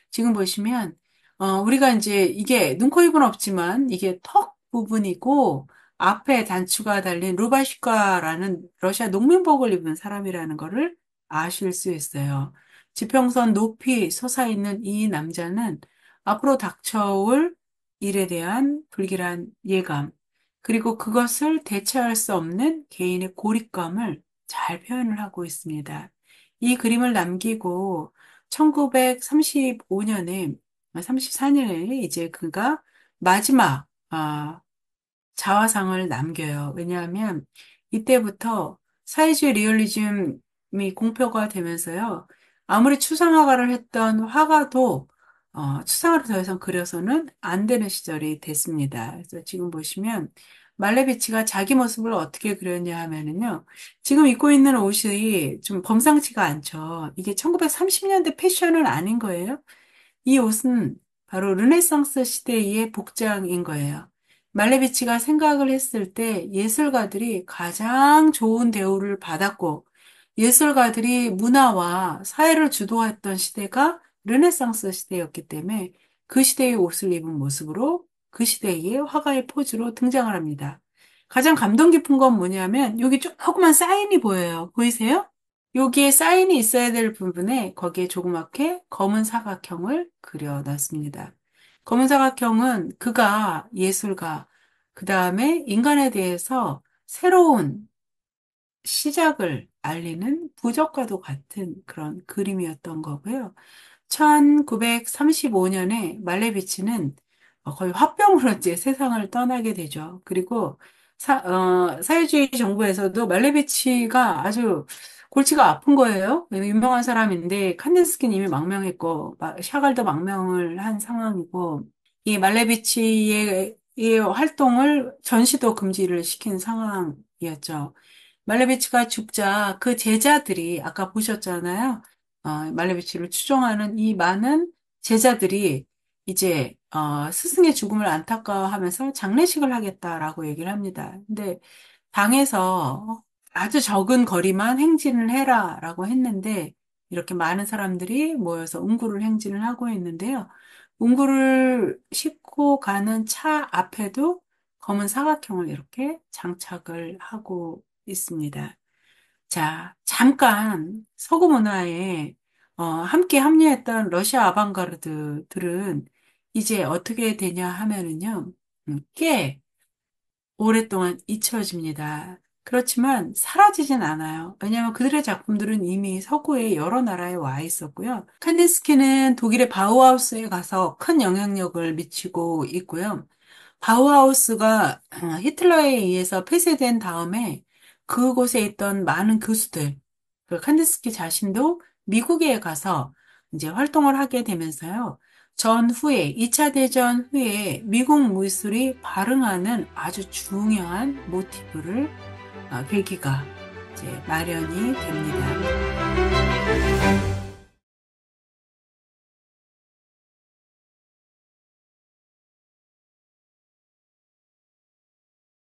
지금 보시면 우리가 이제 이게 눈, 코, 입은 없지만 이게 턱 부분이고 앞에 단추가 달린 루바시카라는 러시아 농민복을 입은 사람이라는 거를 아실 수 있어요. 지평선 높이 솟아있는 이 남자는 앞으로 닥쳐올 일에 대한 불길한 예감, 그리고 그것을 대체할 수 없는 개인의 고립감을 잘 표현을 하고 있습니다. 이 그림을 남기고 1935년에, 34년에 이제 그가 마지막, 자화상을 남겨요. 왜냐하면 이때부터 사회주의 리얼리즘이 공표가 되면서요. 아무리 추상화가를 했던 화가도 추상화를 더 이상 그려서는 안 되는 시절이 됐습니다. 그래서 지금 보시면 말레비치가 자기 모습을 어떻게 그렸냐 하면은요. 지금 입고 있는 옷이 좀 범상치가 않죠. 이게 1930년대 패션은 아닌 거예요. 이 옷은 바로 르네상스 시대의 복장인 거예요. 말레비치가 생각을 했을 때 예술가들이 가장 좋은 대우를 받았고 예술가들이 문화와 사회를 주도했던 시대가 르네상스 시대였기 때문에 그 시대의 옷을 입은 모습으로 그 시대의 화가의 포즈로 등장을 합니다. 가장 감동 깊은 건 뭐냐면 여기 조그만 사인이 보여요. 보이세요? 여기에 사인이 있어야 될 부분에 거기에 조그맣게 검은 사각형을 그려놨습니다. 검은 사각형은 그가 예술가, 그 다음에 인간에 대해서 새로운 시작을 알리는 부적과도 같은 그런 그림이었던 거고요. 1935년에 말레비치는 거의 화병으로 이제 세상을 떠나게 되죠. 그리고 사회주의 정부에서도 말레비치가 아주 골치가 아픈 거예요. 유명한 사람인데 칸딘스키는 이미 망명했고 샤갈도 망명을 한 상황이고 이 말레비치의 이 활동을 전시도 금지를 시킨 상황이었죠. 말레비치가 죽자 그 제자들이 아까 보셨잖아요. 말레비치를 추종하는 이 많은 제자들이 이제 스승의 죽음을 안타까워하면서 장례식을 하겠다라고 얘기를 합니다. 근데 당에서 아주 적은 거리만 행진을 해라라고 했는데 이렇게 많은 사람들이 모여서 운구를 행진을 하고 있는데요. 운구를 싣고 가는 차 앞에도 검은 사각형을 이렇게 장착을 하고 있습니다. 자, 잠깐 서구 문화에 함께 합류했던 러시아 아방가르드들은 이제 어떻게 되냐 하면은요, 꽤 오랫동안 잊혀집니다. 그렇지만 사라지진 않아요. 왜냐하면 그들의 작품들은 이미 서구의 여러 나라에 와 있었고요. 칸디스키는 독일의 바우하우스에 가서 큰 영향력을 미치고 있고요. 바우하우스가 히틀러에 의해서 폐쇄된 다음에 그곳에 있던 많은 교수들, 그 칸디스키 자신도 미국에 가서 이제 활동을 하게 되면서요. 전후에, 2차 대전 후에 미국 미술이 발흥하는 아주 중요한 모티브를 계기가 이제 마련이 됩니다.